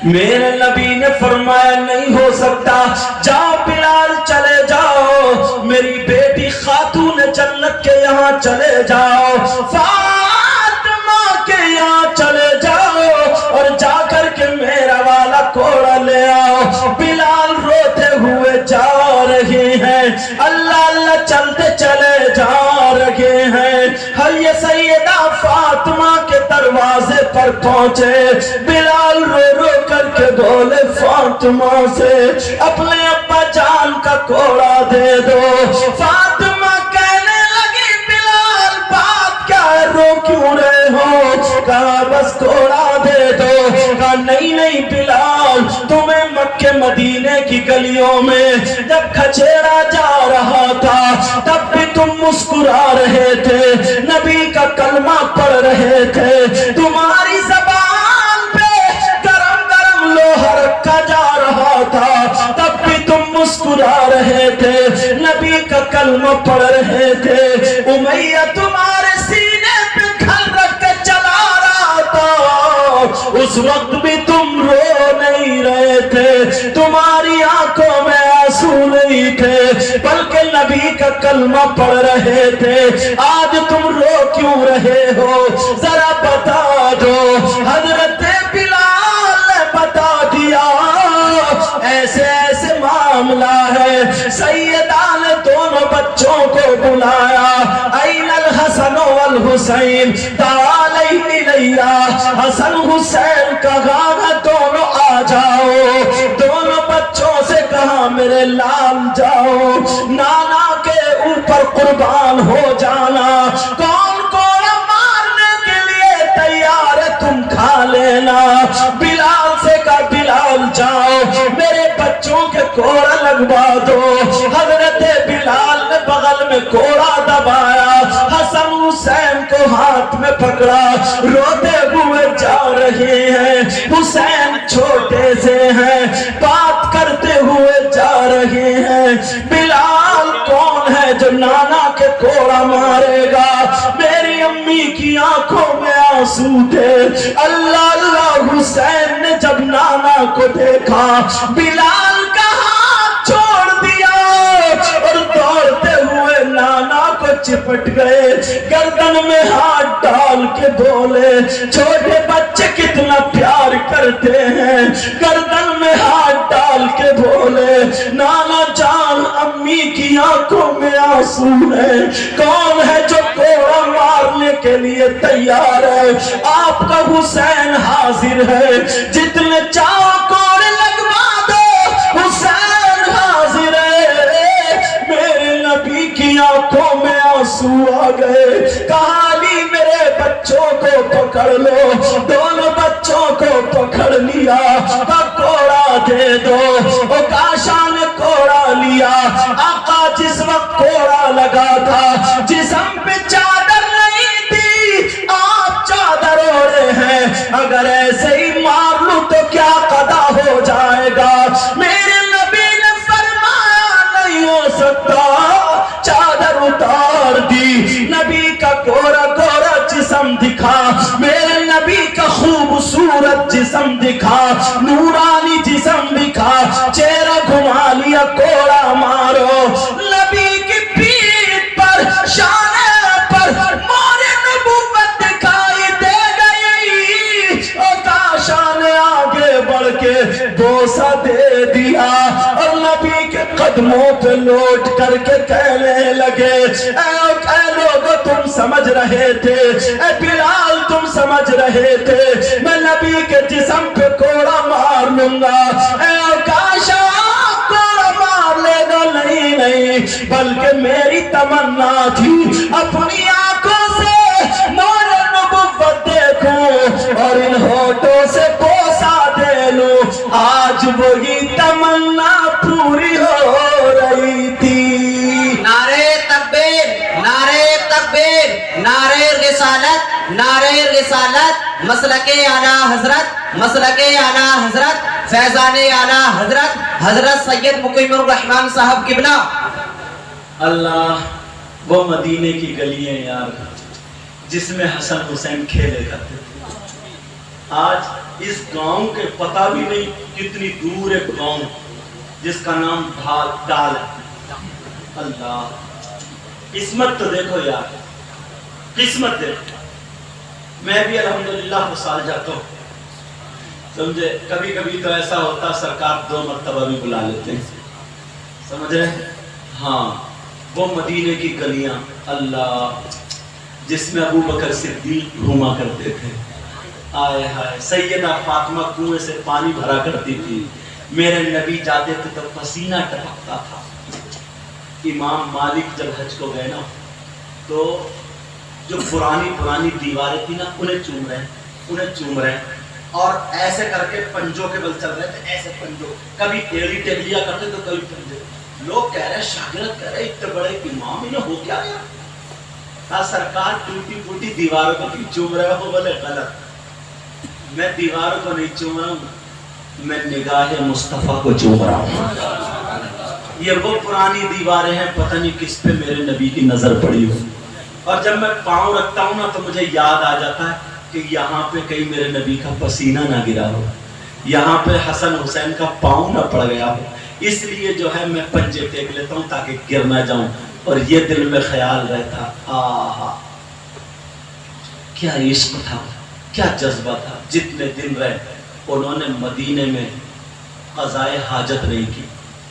S1: میرے نبی نے فرمایا نہیں ہو سکتا. جاؤ بلال چلے جاؤ، میری بیٹی خاتون جنت کے یہاں چلے جاؤ، فاطمہ کے یہاں چلے جاؤ اور جا کر کے میرا والا کوڑا لے آؤ. بلال روتے ہوئے جا رہے ہیں، اللہ اللہ چلتے چلے جا رہے ہیں. ہر یہ سیدہ فاطمہ کے دروازے پر پہنچے. بلال رو رو کر کے بولے فاطمہ سے اپنے ابا جان کا کوڑا دے دو. فاطمہ کہنے لگی بلال بات کیا ہے، رو کیوں رہے ہو؟ کہا بس کوڑا دے دو. کہا نہیں نہیں بلال، تمہیں مکہ مدینے کی گلیوں میں جب کھچیڑا جا رہا تھا تب بھی تم مسکرا رہے تھے، نبی کا کلمہ پڑھ رہے تھے، تمہاری زبان پہ گرم گرم لوہا رکھا جا رہا تھا تب بھی تم مسکرا رہے تھے، نبی کا کلمہ پڑھ رہے تھے. امیہ تمہارے سینے پہ کھل رکھ کے چلا رہا تھا، اس وقت بھی تم رو نہیں رہے تھے، تمہاری آنکھوں میں آنسو نہیں تھے بلکہ نبی کا کلمہ پڑھ رہے تھے. آج تم رو کیوں رہے ہو؟ ذرا بتا دو. حضرت بلال نے بتا دیا ایسے ایسے معاملہ ہے. سیدہ نے دونوں بچوں کو بلایا، این الحسن والحسین تعالی الیہ. حسن حسین کہا دونوں آ جاؤ. دونوں بچوں سے کہا میرے لال جاؤ، نانا کے اوپر قربان ہو جانا. کون کوڑا مارنے کے لیے تیار ہے تم کھا لینا. بلال سے کہا بلال جاؤ میرے بچوں کے کوڑا لگوا دو. حضرت بلال نے بغل میں کوڑا دبایا، حسن حسین کو ہاتھ میں پکڑا، روتے ہوئے جا رہے ہیں. حسین چھوٹے سے ہیں، بات کرتے ہوئے جا رہے ہیں. بلال کون ہے جو نانا کے کوڑا مارے گا؟ میری امی کی آنکھوں میں آنسو تھے. اللہ اللہ. حسین نے جب نانا کو دیکھا بلال کا ہاتھ چھوڑ دیا اور دوڑتے ہوئے نانا کو چپٹ گئے، گردن میں ہاتھ ڈال کے بولے چھوٹے بچے کتنا پیار کرتے ہیں. گردن میں ہاتھ ڈال کے بولے نانا جان امی کی آنکھوں میں آنسو ہے، کون ہے جو کوڑا مارنے کے لیے تیار ہے؟ آپ کا حسین حاضر ہے، جتنے چاہو کوڑے لگوا دو، حسین حاضر ہے. میرے نبی کی آنکھوں میں آنسو آ گئے. کہا علی میرے بچوں کو پکڑ لو. دونوں بچوں کو پکڑ لیا. کوڑا دے دو. اوکاشا نے کوڑا لیا. آقا جس وقت کوڑا لگا تھا جسم پہ چادر نہیں تھی، آپ چادر اوڑے ہیں. اگر ایسے ہی مار لوں تو کیا قضا ہو جائے گا؟ میرے نبی نے فرمایا نہیں ہو سکتا. چادر اتار دی، نبی کا گورا گورا جسم دکھا. میرے نبی نبی کا خوبصورت جسم دکھا، نورانی جسم دکھا، چہرہ گھما لیا کوڑا مارو، نبی کی پیٹھ پر شان پر مور نبوت دکھائی دے گئی، اور کاشان آگے بڑھ کے بوسہ دے دیا، اور نبی کے قدموں پہ لوٹ کر کے کہنے لگے اے لوگو تم سمجھ رہے تھے، اے بلال تم سمجھ رہے تھے میں نبی کے جسم پہ کوڑا مار لوں گا، اے کاشا کوڑا مار لے گا، نہیں نہیں، بلکہ میری تمنا تھی اپنی آنکھوں سے نور نبوت دیکھوں اور ان ہونٹوں سے بوسہ دے لوں، آج وہی تمنا پوری ہو رہی تھی۔
S2: نعرہ تکبیر، نعرہ تکبیر، نعرہ رسالت، نعرہ رسالت، مسلک اعلیٰ حضرت، مسلک اعلیٰ حضرت، فیضان اعلیٰ حضرت، حضرت سید مقیم الرحمن صاحب قبلہ۔
S1: اللہ وہ مدینے کی گلیاں یار جس میں حسن حسین کھیلے کرتے تھے، آج اس گاؤں کے پتہ بھی نہیں کتنی دور ایک گاؤں جس کا نام ڈال ہے۔ اللہ قسمت تو دیکھو یار، قسمت دیکھو۔ میں بھی الحمدللہ کو سال جاتا ہوں، سمجھے، کبھی کبھی تو ایسا ہوتا سرکار 2 مرتبہ بھی بلا لیتے ہیں، سمجھ رہے ہیں؟ ہاں وہ مدینے کی گلیاں اللہ جس میں ابو بکر صدیق گھوما کرتے تھے، آئے ہائے، سیدہ فاطمہ کنویں سے پانی بھرا کرتی تھی، میرے نبی جاتے تھے تو پسینہ ٹپکتا تھا۔ امام مالک جب حج کو گئے نا تو جو پرانی دیواریں تھی نا انہیں چوم رہے ہیں اور ایسے کر کے پنجوں کے بل چل رہے تھے، ایسے پنجوں، کبھی ٹیڑھی ٹیڑھیا کرتے تو کبھی پنجے۔ لوگ کہہ رہے ہیں شاگرد کہہ رہے اتنے بڑے امام انہیں ہو کیا گیا؟ سرکار ٹوٹی پھوٹی دیواروں کو کیوں چوم رہے ہو؟ بولے غلط، میں دیواروں کو نہیں چوم رہا ہوں، میں نگاہ مصطفیٰ کو چوم رہا ہوں۔ یہ وہ پرانی دیواریں ہیں، پتہ نہیں کس پہ میرے نبی کی نظر پڑی ہو، اور جب میں پاؤں رکھتا ہوں نا تو مجھے یاد آ جاتا ہے کہ یہاں پہ کہیں میرے نبی کا پسینہ نہ گرا ہو، یہاں پہ حسن حسین کا پاؤں نہ پڑ گیا ہو، اس لیے جو ہے میں پنجے ٹیک لیتا ہوں تاکہ گر نہ جاؤں۔ اور یہ دل میں خیال رہتا، آہا کیا عشق تھا، کیا جذبہ تھا۔ جتنے دن رہے انہوں نے مدینے میں قضائے حاجت نہیں کی۔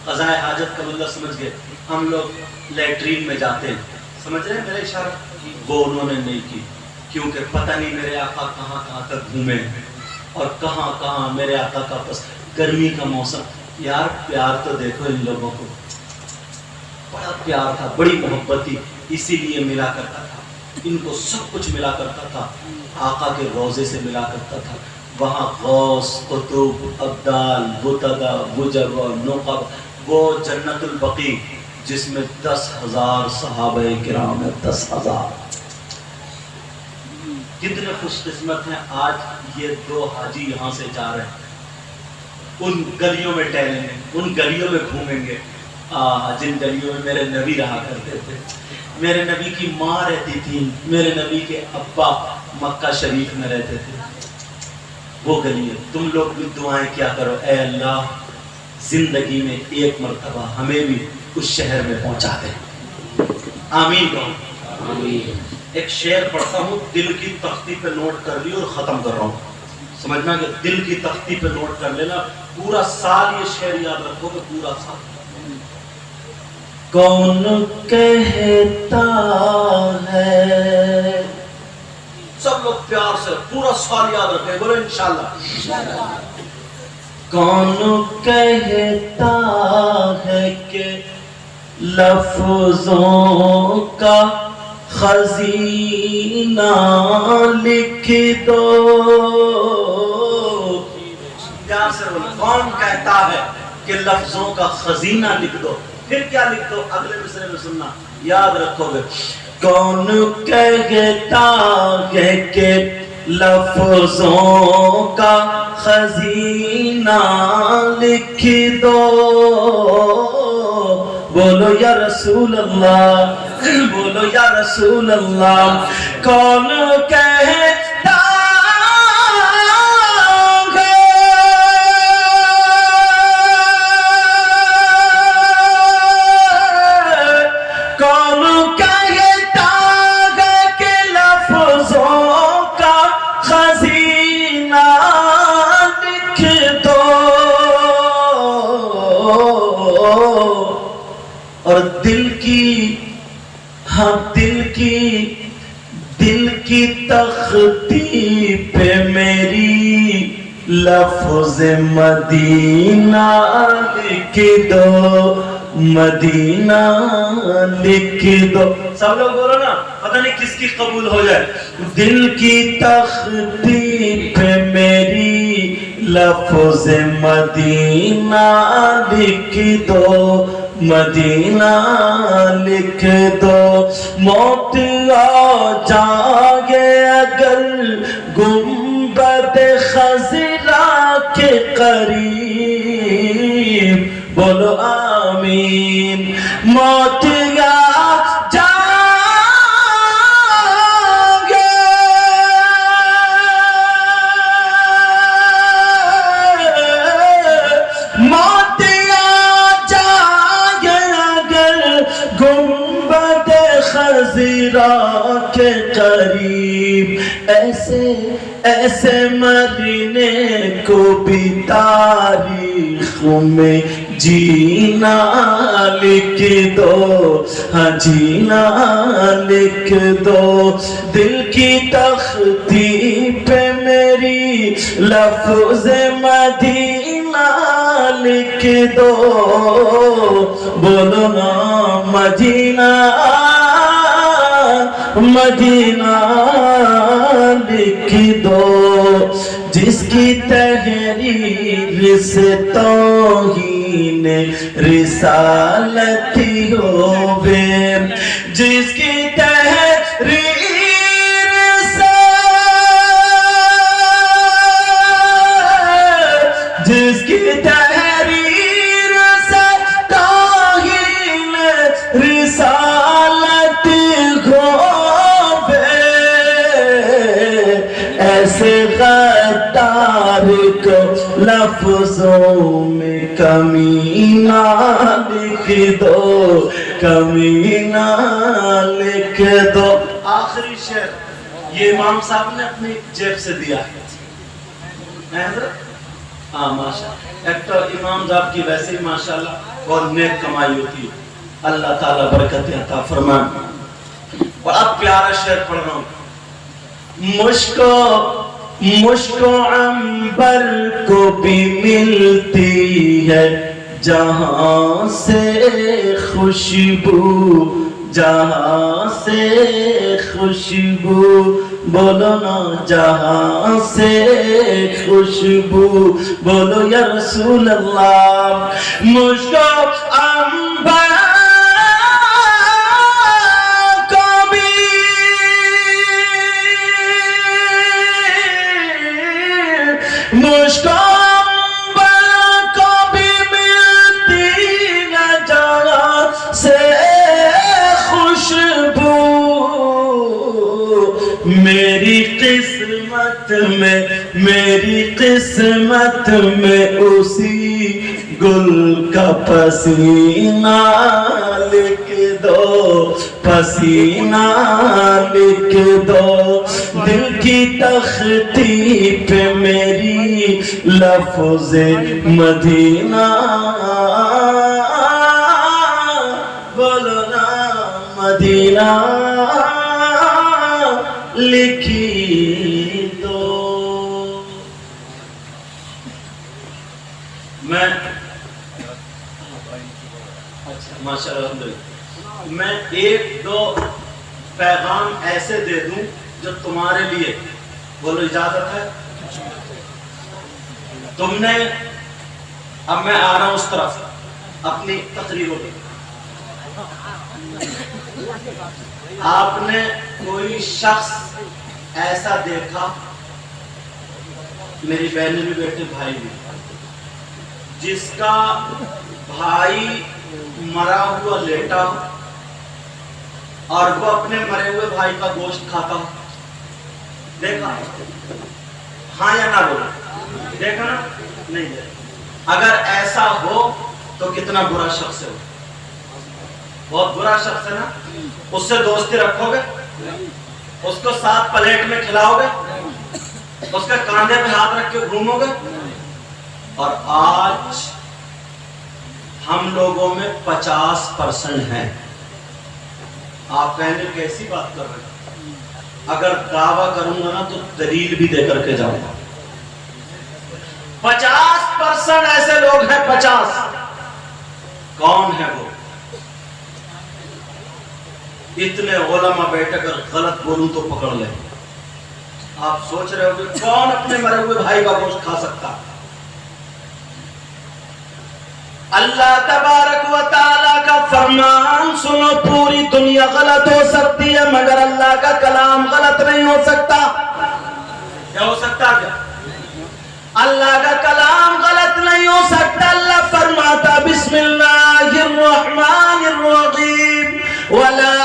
S1: قضائے حاجت کا مطلب سمجھ گئے؟ ہم لوگ لیٹرین میں جاتے ہیں، سمجھ رہے ہیں میرے اشارہ؟ وہ انہوں نے نہیں کی، کیونکہ پتہ نہیں میرے آقا کہاں کہاں تک گھومے اور کہاں کہاں میرے آقا کا پس۔ گرمی کا موسم، یار پیار تو دیکھو ان لوگوں کو، بڑا پیار تھا، بڑی محبت تھی، اسی لیے ملا کرتا تھا، ان کو سب کچھ ملا کرتا تھا، آقا کے روضے سے ملا کرتا تھا۔ وہاں غوث، قطب، ابدال، بتدا، بجر و نقب، وہ جنت البقیع جس میں 10,000 صحابہ کرام ہیں، 10,000۔ کتنے خوش قسمت ہیں آج یہ 2 حاجی یہاں سے جا رہے ہیں، ان گلیوں میں ٹہلیں گے، ان گلیوں میں گھومیں گے، جن گلیوں میں میرے نبی رہا کرتے تھے، میرے نبی کی ماں رہتی تھی، میرے نبی کے ابا مکہ شریف میں رہتے تھے، وہ گلی ہے۔ تم لوگ بھی دعائیں کیا کرو، اے اللہ زندگی میں ایک مرتبہ ہمیں بھی اس شہر میں پہنچا دے، آمین کہو۔ ایک شعر پڑھتا ہوں، دل کی تختی پہ نوٹ کر لی اور ختم کر رہا ہوں، سمجھنا کہ دل کی تختی پہ نوٹ کر لینا، پورا سال یہ شعر یاد رکھو کہ پورا سال۔ کون کہتا ہے، سب لوگ پیار سے پورا سال یاد رکھیں، بولے انشاءاللہ۔ کون کہتا ہے کہ لفظوں کا خزینہ لکھ دو، پیار سے بولو، کون کہتا ہے کہ لفظوں کا خزینہ لکھ دو؟ پھر کیا لکھ دو؟ اگلے مصرعے میں سننا، یاد رکھو گے۔ کون کہتا ہے کہ لفظوں کا خزینہ لکھ دو، بولو یا رسول اللہ، بولو یا رسول اللہ۔ کون کہتا تختی پہ میری لفظ مدینہ لکھ دو، مدینہ لکھ دو. سب لوگ بولو نا، پتہ نہیں کس کی قبول ہو جائے. دل کی تختی پہ میری لفظ مدینہ لکھ دو، مدینہ لکھ دو. موت آ جائے اگر گنبد خضرا کے قریب، بولو آمین. موت آ جائے، موت آ جائے اگر گنبد خضرا کے قریب، ایسے ایسے مرنے کو بھی تاریخ میں جینا لکھ دو، ہاں جینا لکھ دو. دل کی تختی پہ میری لفظ مدینہ لکھ دو، بولو نا مدینہ، مدینہ لکھ دو. جس کی تحریر سے توہین رسالت ہووے، جس کی تحریر سے، جس کی تحریر سے توہین رسالت ہووے، ایسے غدار کو لفظوں میں کمینہ لکھ دو، کمینہ لکھ دو. آخری شعر یہ امام صاحب نے اپنی جیب سے دیا ہے حضرت. ہاں ماشاءاللہ، ایک تو امام صاحب کی ویسے ہی ماشاءاللہ بہت نیک کمائی ہوتی ہے، اللہ تعالیٰ برکت عطا فرمائے. اور اب پیارا شعر پڑھ رہا ہوں. مشک و عنبر کو بھی ملتی ہے جہاں سے خوشبو، جہاں سے خوشبو، بولو نا جہاں سے خوشبو، بولو یا رسول اللہ. مشک و عنبر مشک و عنبر کو بھی ملتی ہے جہاں سے خوشبو، میری قسمت میں، میری قسمت میں اسی گل کا پسینہ لکھ دو، پسینہ لکھ دو. دل کی تختی پہ میری لفظ مدینہ، بولو نا مدینہ لکھ دو. میں ماشاءاللہ الحمدللہ، میں ایک دو پیغام ایسے دے دوں جو تمہارے لیے، بولو اجازت ہے؟ تم نے، اب میں آ رہا ہوں اس طرف اپنی تقریروں کی. آپ نے کوئی شخص ایسا دیکھا، میری بہنیں بھی بیٹھے، بھائی بھی، جس کا بھائی مرا ہوا لیٹا اور وہ اپنے مرے ہوئے بھائی کا گوشت کھاتا؟ دیکھا؟ ہاں یا نہ بولا؟ دیکھا نا؟ نہیں دیکھا. اگر ایسا ہو تو کتنا برا شخص ہے وہ، بہت برا شخص ہے نا. اس سے دوستی رکھو گے؟ اس کو ساتھ پلیٹ میں کھلاؤ گے؟ اس کے کاندھے پہ ہاتھ رکھ کے گھومو گے؟ اور آج ہم لوگوں میں 50% ہیں. آپ کہیں گے کیسی بات کر رہے ہیں؟ اگر دعویٰ کروں گا نا تو دلیل بھی دے کر کے جاؤں گا. 50% ایسے لوگ ہیں, 50. کون ہے وہ؟ اتنے علماء بیٹھ کر غلط بولوں تو پکڑ لیں. آپ سوچ رہے ہو کہ کون اپنے مرے ہوئے بھائی کا گوشت کھا سکتا؟ اللہ تبارک و تعالیٰ کا فرمان سنو. پوری دنیا غلط ہو سکتی ہے مگر اللہ کا کلام غلط نہیں ہو سکتا. کیا ہو سکتا؟ کیا اللہ کا کلام غلط نہیں ہو سکتا. اللہ فرماتا بسم اللہ الرحمن الرحیم ولا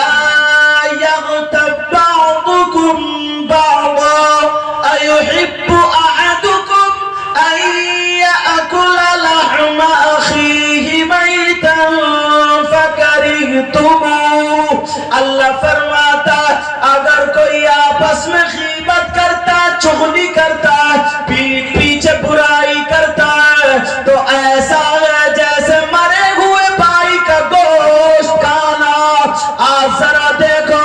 S1: یغتب بعضکم بعضا ایحب احدکم ان یأکل لحم اخیہ میتا فکرہتموہ. اللہ فرماتا اگر کوئی آپس میں غیبت کرتا, چغلی کرتا, پیٹ پیچھے برائی کرتا ہے تو ایسا ہے جیسے مرے ہوئے بھائی کا گوشت کھانا. آج ذرا دیکھو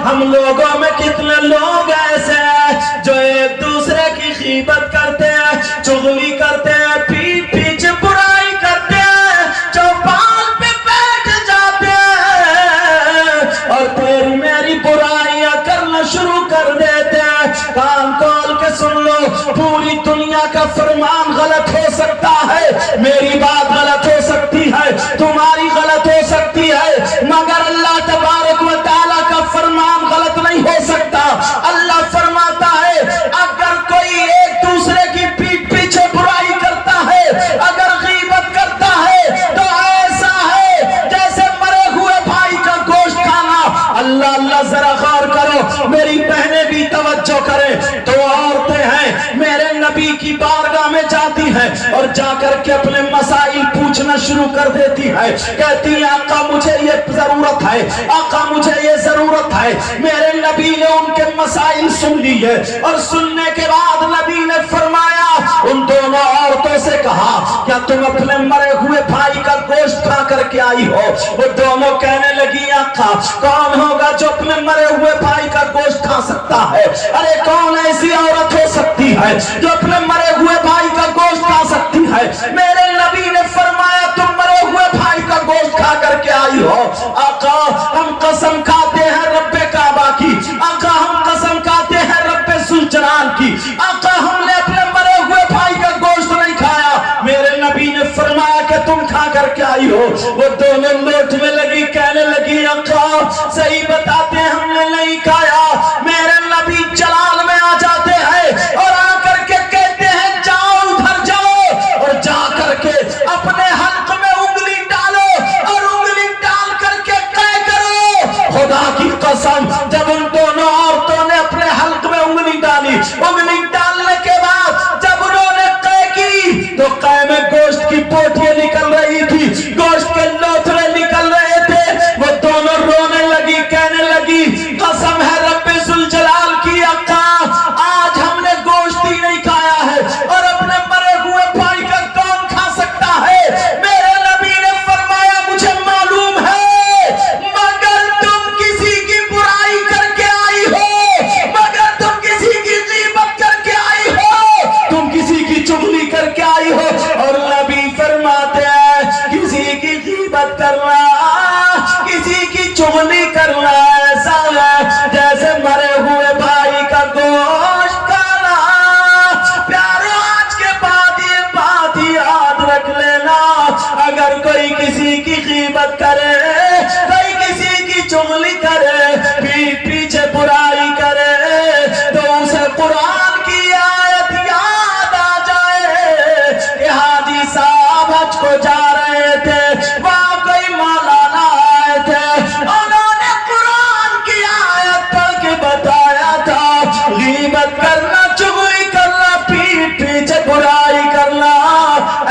S1: ہم لوگوں میں کتنے لوگ ایسے ہیں جو ایک دوسرے کی غیبت کرتے ہیں, چغلی کرتے ہیں, پیٹ پیچھے برائی کرتے ہیں, چوپال پہ بیٹھ جاتے ہیں اور تیری میری برائیاں کرنا شروع کر دیتے ہیں. کان کھول کے سن لو, پوری دنیا کا فرمان غلط ہو سکتا ہے, میری بات غلط ہو سکتی ہے, تمہاری غلط ہو سکتی ہے, مگر اللہ تبارک و تعالیٰ کا فرمان غلط نہیں ہو سکتا. اللہ فرماتا ہے اگر کوئی ایک دوسرے کی پیٹھ پیچھے برائی کرتا ہے, اگر غیبت کرتا ہے تو ایسا ہے جیسے مرے ہوئے بھائی کا گوشت کھانا. اللہ اللہ ذرا غور کرو, میری بہنیں بھی توجہ کریں. تو عورتیں ہیں میرے نبی کی بارگاہ میں جاتی ہیں اور جا کر کے اپنے مسائل پوچھنا شروع کر دیتی ہے. کہتی ہیں آقا مجھے یہ ضرورت ہے, آقا مجھے یہ ضرورت ہے. میرے نبی نے ان کے مسائل سن لی ہے اور سننے کے بعد نبی نے فرمایا ان دونوں عورتوں سے کہا کیا تم اپنے مرے ہوئے بھائی کا گوشت کھا کر کے آئی ہو؟ وہ دونوں کہنے لگی آقا کون ہوگا جو اپنے مرے ہوئے بھائی کا گوشت کھا سکتا ہے؟ ارے کون ایسی عورت ہو سکتی ہے جو اپنے مرے ہوئے بھائی کا گوشت کھا سکتی ہے؟ میرے نبی نے فرمایا تم مرے ہوئے بھائی کا گوشت کھا کر کے آئی ہو. آقا ہم قسم کھاتے ہیں رب کعبہ کی, آقا ہم قسم کھاتے ہیں رب ذوالجلال کی, آقا ہم نے اپنے مرے ہوئے بھائی کا گوشت نہیں کھایا. میرے نبی نے فرمایا کہ تم کھا کر کے آئی ہو. وہ دونوں لوٹنے لگی, کہنے لگی آقا صحیح بتاتے ہیں ہم نے نہیں کھایا. میرے نبی جلال میں آ جاتے ہیں اور آ کر کے کہتے ہیں جاؤ ادھر جاؤ, اور جا کر کے اپنے حلق میں انگلی ڈالو اور انگلی ڈال کر کے قے کرو. خدا کی قسم جب ان دونوں عورتوں نے اپنے حلق میں انگلی ڈالی, انگلی ڈالنے کے بعد جب انہوں نے قے کی تو قے میں گوشت کی پوٹیاں نکل رہی تھی, گوشت کے لوتھڑے نکل رہے تھے. وہ دونوں رونے لگی, کہنے لگی قسم ہے رب ذوالجلال کی آقا آج ہم نے گوشت ہی نہیں کھایا ہے اور اپنے مرے ہوئے بھائی کا کون کھا سکتا ہے؟ میرے نبی نے فرمایا مجھے معلوم ہے مگر تم کسی کی برائی کر کے آئی ہو, مگر تم کسی کی غیبت کر کے آئی ہو, تم کسی کی چغلی کر کے آئی ہو. اور نبی فرماتے ہیں کسی کی غیبت کرنا, کسی کی چغلی کرنا ایسا ہے جیسے مرے ہوئے بھائی کا گوشت کھانا. پیارو آج کے بعد یہ بات یاد رکھ لینا, اگر کوئی کسی کی غیبت کرے, کوئی کسی کی چغلی کرے, پیٹ پیچھے برائی کرے تو اسے قرآن کی آیت یاد آ جائے کہ حاجی صاحب حج کو جا رہے تھے, وہاں کوئی مولانا آئے تھے, انہوں نے قرآن کی آیت پڑھ کے بتایا تھا غیبت کرنا, چغلی کرنا, پیٹ پیچھے برائی کرنا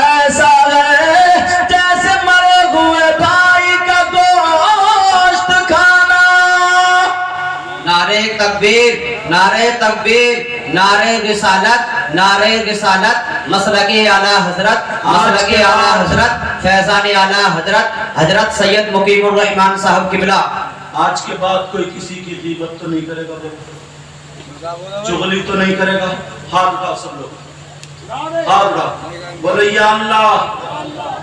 S1: ایسا ہے جیسے مرے ہوئے بھائی کا گوشت کھانا.
S2: نعرہ تکبیر, نعرہ تکبیر, نعرہ رسالت, نعرہ رسالت, مسلک اعلیٰ حضرت, مسلک اعلیٰ حضرت, فیضان اعلیٰ حضرت, حضرت سید مقیم الرحمان صاحب قبلہ.
S1: آج کے بعد کوئی کسی کی غیبت تو نہیں کرے گا. چغلی تو نہیں کرے گا. ہاتھ اٹھاؤ سب لوگ, ہاتھ اٹھاؤ, بولے یا اللہ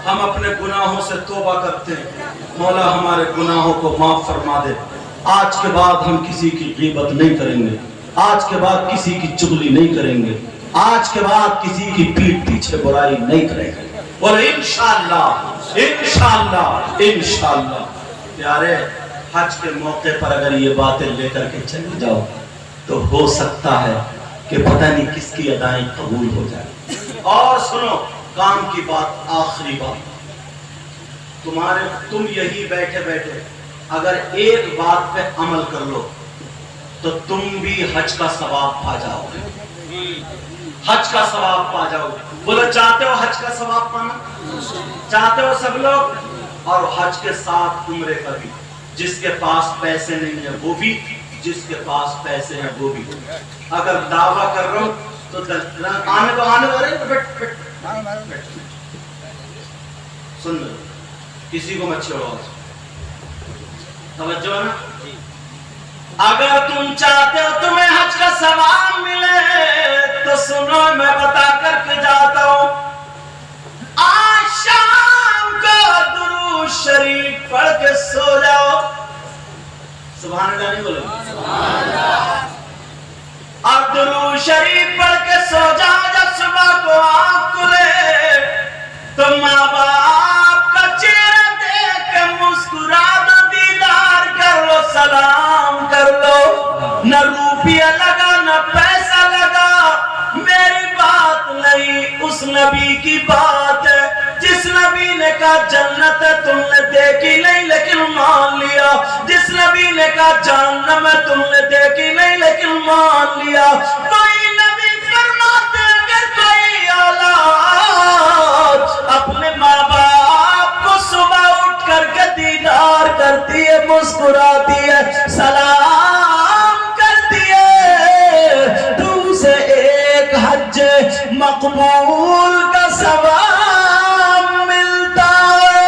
S1: ہم اپنے گناہوں سے توبہ کرتے ہیں, مولا ہمارے گناہوں کو معاف فرما دے. آج کے بعد ہم کسی کی غیبت نہیں کریں گے, آج کے بعد کسی کی چغلی نہیں کریں گے, آج کے بعد کسی کی پیٹھ پیچھے برائی نہیں کریں گے. بولے انشاءاللہ انشاءاللہ انشاءاللہ. پیارے, حج کے موقع پر اگر یہ باتیں لے کر کے چلے جاؤ تو ہو سکتا ہے کہ پتہ نہیں کس کی ادائیں قبول ہو جائے. اور سنو, کام کی بات, آخری بات, تم یہی بیٹھے بیٹھے اگر ایک بات پہ عمل کر لو تو تم بھی حج کا ثواب پا جاؤ گے, حج کا ثواب پا جاؤ گے. بولو چاہتے ہو حج کا ثواب پانا؟ چاہتے ہو سب لوگ؟ اور حج کے ساتھ عمرے کا بھی. جس کے پاس پیسے نہیں ہیں وہ بھی, جس کے پاس پیسے ہیں وہ بھی. اگر دعویٰ کر رہا ہوں تو آنے دو رہے سن لو, کسی کو مت چھوڑو. توجہ نا, اگر تم چاہتے ہو تمہیں حج کا ثواب ملے تو سنو میں بتا کر کے جاتا ہوں. آج شام کو درود شریف پڑھ کے سو جاؤ. سبحان اللہ نہیں بولے, سبحان اللہ. اور درود شریف پڑھ کے سو جاؤ. جب صبح کو آنکھ کھلے تو ماں باپ کا چہرہ دیکھ کے مسکرا دو, دیدار کر لو, سلام کر لو. نہ روپیہ لگا نہ پیسہ لگا, میری بات نہیں اس نبی کی بات ہے. جس نبی نے کہا جنت ہے تم نے دیکھی نہیں لیکن مان لیا, جس نبی نے کہا جہنم ہے تم نے دیکھی نہیں لیکن مان لیا. کوئی نبی فرماتے اگر کوئی اولاد اپنے ماں باپ کو صبح اٹھ کر کے دیدار کرتی ہے, مسکراتی ہے, سلام کرتی ہے, تم سے ایک حج مقبول کا ثواب ملتا ہے.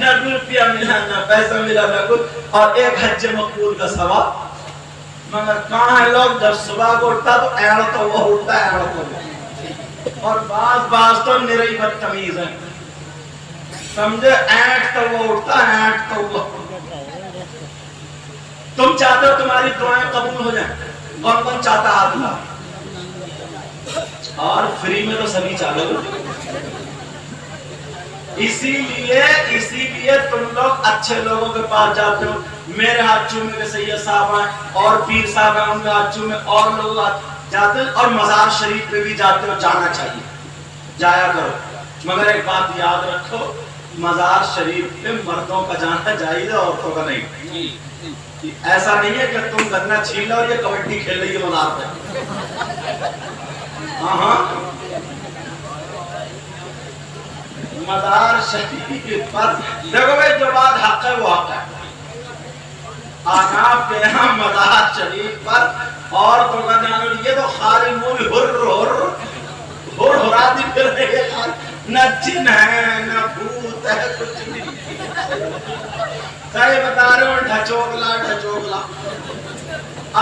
S1: نہ روپیہ ملا نہ پیسہ ملا نہ کچھ, اور ایک حج مقبول کا ثواب. مگر کہاں ہے لوگ, جب صبح کو اٹھتا تو ایڑ تو وہ اٹھتا ہے, ایڑ تو وہ, اور بعض تو نرئی بدتمیز ہے, سمجھے, اینٹ تو وہ اٹھتا ہے, اینٹ تو وہ. تم چاہتے ہو تمہاری دعائیں قبول ہو جائیں؟ کون کون چاہتا ہے ہاتھ اٹھاؤ. اور فری میں تو سبھی چالو. اسی لیے تم لوگ اچھے لوگوں کے پاس جاتے ہو. میرے ہاتھ چومے کے سید صاحب ہیں اور پیر صاحب ہیں, ان کے ہاتھ چومے, اور لوگ جاتے ہیں. اور مزار شریف پہ بھی جاتے ہو, جانا چاہیے, جایا کرو. مگر ایک بات یاد رکھو, مزار شریف پہ مردوں کا جانا چاہیے, عورتوں کا نہیں. ایسا نہیں ہے کہ تم گنا چھین لو اور یہ کبڈی کھیل رہی ہے مزار پہ. ہاں مزار شریف پر دیکھو بھائی, جو بات حق ہے وہ حق ہے. آناف کے یہاں مزار شریف پر عورتوں کا جانا, یہ تو خالی منہ ہراتی پھر رہے ہیں, نہ جن ہے نہ بھوت ہے, کچھ نہیں. صحیح بتا رہے ہوں, ڈھچوکلا ڈھچوکلا.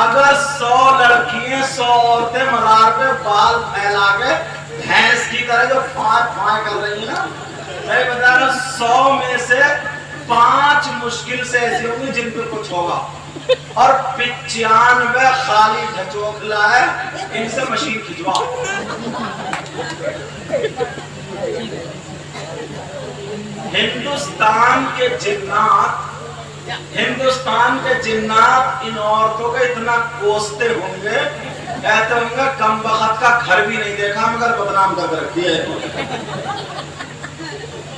S1: اگر 100 لڑکیاں 100 عورتیں مزار پہ بال پھیلا کے بھینس کی طرح جو پھائیں کر رہی ہیں نا, صحیح بتا رہے ہوں, 100 میں سے 5 مشکل سے ایسی ہوں گی جن پہ کچھ ہوگا, اور 95 خالی ڈھچوکلا ہے. ان سے مشین کھچوا. ہندوستان کے جنات ان عورتوں کا اتنا کوستے ہوں گے, کہتے ہوں گے کم بخت کا گھر بھی نہیں دیکھا مگر بدنام کر رکھی ہے.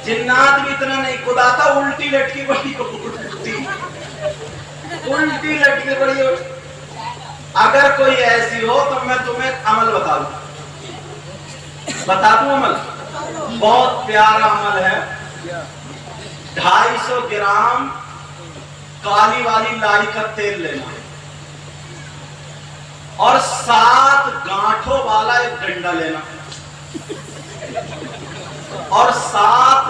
S1: جنات بھی اتنا نہیں کداتا, الٹی لٹکی بڑی الٹی لٹکی بڑی. اگر کوئی ایسی ہو تو میں تمہیں عمل بتا دوں. عمل بہت پیارا عمل ہے. 250 گرام کالی والی لائی کا تیل لینا اور 7 گانٹھوں والا ایک ڈنڈا لینا اور 7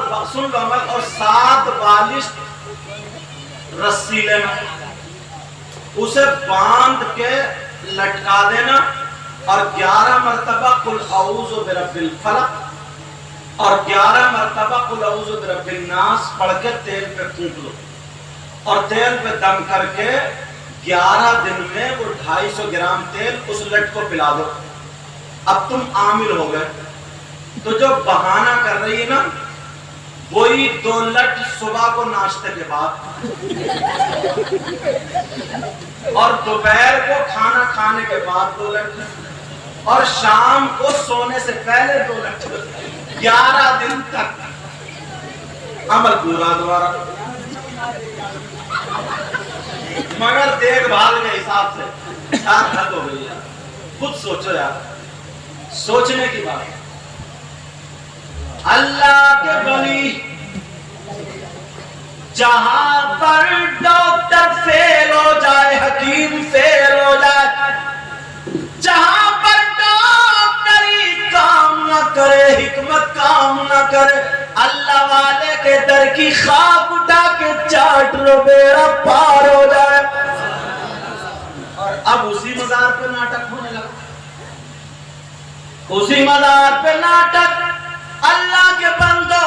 S1: بالشت رسی لینا اسے باندھ کے لٹکا دینا اور 11 مرتبہ قل اعوذ برب الفلق اور 11 مرتبہ قل اعوذ برب الناس پڑھ کے تیل پہ پھونک لو اور تیل پہ دم کر کے 11 دن میں وہ 250 گرام تیل اس لٹ کو پلا دو. اب تم عامل ہو گئے. تو جو بہانہ کر رہی ہے نا وہی 2 لٹ صبح کو ناشتے کے بعد اور دوپہر کو کھانا کھانے کے بعد 2 لٹ اور شام کو سونے سے پہلے 2 لٹ 11 دن تک عمل پورا دوبارہ. مگر دیکھ بھال کے حساب سے یار حد ہو گئی. خود سوچو یار, سوچنے کی بات ہے. اللہ کے ولی جہاں پر ڈاکٹر فیل ہو جائے, حکیم فیل ہو جائے, جہاں پر ڈاکٹری کام نہ کرے, حکمت کام نہ کرے, اللہ والے کے در کی خاک اٹھا کے چاٹ لو, بیڑا پار ہو جائے. اور اب اسی مزار پہ ناٹک ہونے لگا, اسی مزار پہ ناٹک. اللہ کے بندو,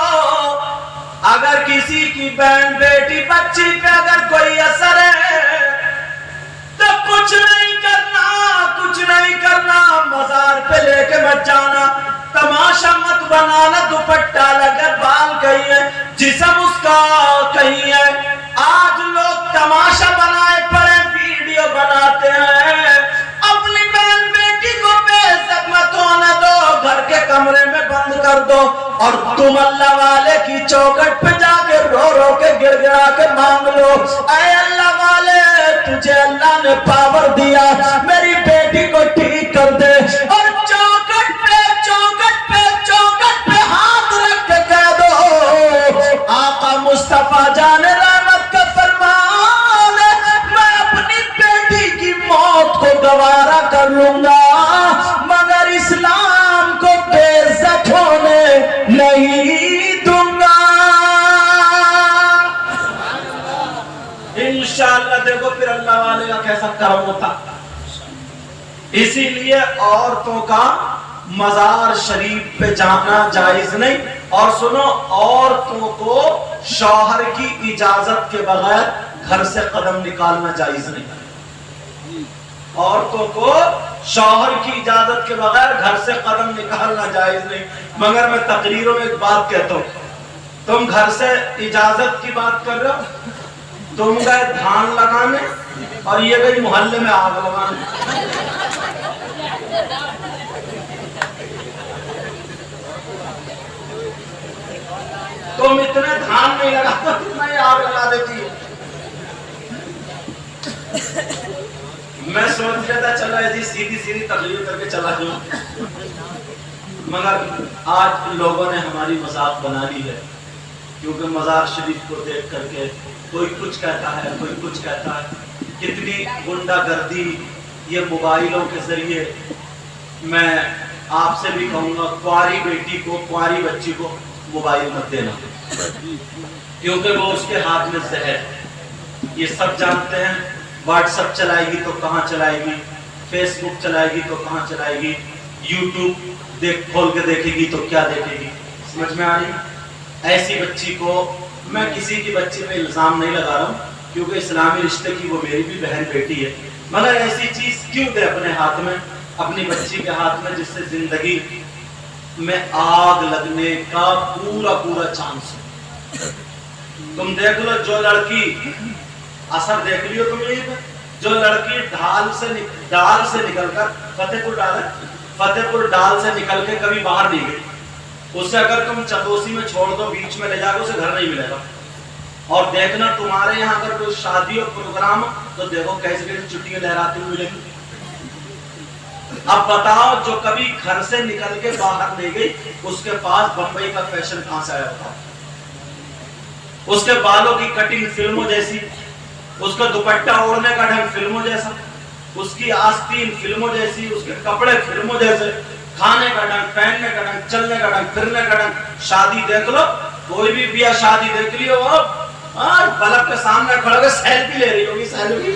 S1: اگر کسی کی بہن بیٹی بچی پہ اگر کوئی اثر ہے تو کچھ نہیں کرنا, کچھ نہیں کرنا, مزار پہ لے کے مت جانا, تماشا مت بنانا. دوپٹہ لگا بال کہیں ہے, جسم اس کا کہیں ہے. آج لوگ تماشا بنائے پڑے, ویڈیو بناتے ہیں, اپنی بہن بیٹی کو بے عزت مت ہونے دو, گھر کے کمرے میں بند کر دو اور تم اللہ والے کی چوکھٹ پہ جا کے رو رو کے گر گرا کے مانگ لو, اے اللہ والے تجھے اللہ نے پاور دیا, میری بیٹی کو ٹھیک کر دے. اور چوکھٹ پہ چوکھٹ پہ چوکھٹ پہ ہاتھ رکھ کے کہہ دو, آقا مصطفیٰ جان رحمت کا فرمان ہے, میں اپنی بیٹی کی موت کو گوارا کر لوں گا مگر اسلام کو بے عزت ہونے نہیں دوں گا. انشاءاللہ دیکھو پھر اللہ والے کا کیسا کرم ہوتا. اسی لیے عورتوں کا مزار شریف پہ جانا جائز نہیں. اور سنو, عورتوں کو شوہر کی اجازت کے بغیر گھر سے قدم نکالنا جائز نہیں. عورتوں کو شوہر کی اجازت کے بغیر گھر سے قدم نکالنا جائز نہیں. مگر میں تقریروں میں ایک بات کہتا ہوں, تم گھر سے اجازت کی بات کر رہے ہو, تم گئے دھان لگانے اور یہ گئی محلے میں آگ لگانے. تم اتنے دھان نہیں لگاتے, اتنا ہی آگ لگا دیتی ہے. میں سوچ رہا تھا چلا ایسی سیدھی سیدھی تقریر کر کے چلا جاؤں, مگر آج لوگوں نے ہماری مذاق بنا لی ہے, کیونکہ مزار شریف کو دیکھ کر کے کوئی کچھ کہتا ہے, کوئی کچھ کہتا ہے. کتنی غنڈہ گردی یہ موبائلوں کے ذریعے. میں آپ سے بھی کہوں گا, کواری بیٹی کو, کواری بچی کو موبائل مت دینا, کیونکہ وہ اس کے ہاتھ میں زہر. یہ سب جانتے ہیں, واٹس ایپ چلائے گی تو کہاں چلائے گی, فیس بک چلائے گی تو کہاں چلائے گی, یوٹیوب کھول کے دیکھے گی تو کیا دیکھے گی. سمجھ میں آ رہی. ایسی بچی کو, میں کسی کی بچی میں الزام نہیں لگا رہا ہوں کیونکہ اسلامی رشتے کی وہ میری بھی بہن بیٹی ہے, مگر ایسی چیز کیوں دے اپنے ہاتھ میں, اپنی بچی کے ہاتھ میں, جس سے زندگی میں آگ لگنے کا پورا پورا چانس ہے. تم دیکھ لو, جو لڑکی اثر دیکھ لیو تم یہیں پہ, جو لڑکی ڈال سے نکل کر فتح پور ڈال سے نکل کے کبھی باہر نہیں گئی, اس سے اگر تم چتوسی میں چھوڑ دو, بیچ میں لے جا کے اسے گھر نہیں ملے گا. اور دیکھنا تمہارے یہاں اگر کوئی شادی اور پروگرام تو دیکھو کیسے کیسے چھٹیاں لہراتی ہوئی ملے گی. اب بتاؤ, جو کبھی گھر سے نکل کے باہر نہیں گئی, اس کے پاس بمبئی کا فیشن کہاں سے آیا ہوتا, اس کے بالوں کی کٹنگ فلموں جیسی, اس کا دوپٹہ اوڑھنے کا ڈھنگ فلموں جیسا, اس کی آستین فلموں جیسی, اس کے کپڑے فلموں جیسے, کھانے کا ڈھنگ, پہننے کا ڈھنگ, چلنے کا ڈھنگ, پھرنے کا ڈھنگ. شادی دیکھ لو, کوئی بھی بیاہ شادی دیکھ لیو, بلب کے سامنے کھڑا کے سیلفی لے رہی ہوگی, سیلفی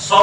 S1: 100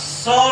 S1: 100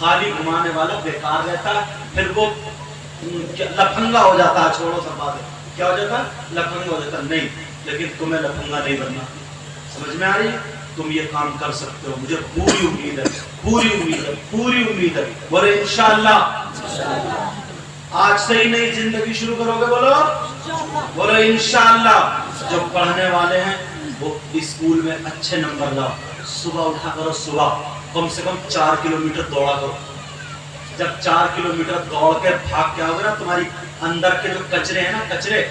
S1: خالی گھمانے والا بیکار رہتا ہے، پھر وہ لفنگا ہو جاتا ہے. چھوڑو سب باتیں، کیا ہو جاتا ہے؟ لفنگا ہو جاتا ہے. نہیں، لیکن تمہیں لفنگا نہیں بننا. سمجھ میں آ رہی ہے؟ تم یہ کام کر سکتے ہو، مجھے پوری امید ہے، پوری امید ہے، پوری امید ہے. بولے انشاءاللہ. آج سے ہی نئی زندگی شروع کرو گے، بولو بولو انشاءاللہ. جو پڑھنے والے ہیں وہ اسکول میں اچھے نمبر لاؤ. صبح اٹھا کرو، صبح کم سے کم 4 کلومیٹر دوڑا کرو. جب 4 کلومیٹر دوڑ کے بھاگ کے آؤ گے نا، تمہاری اندر کے جو کچرے ہیں نا، کچرے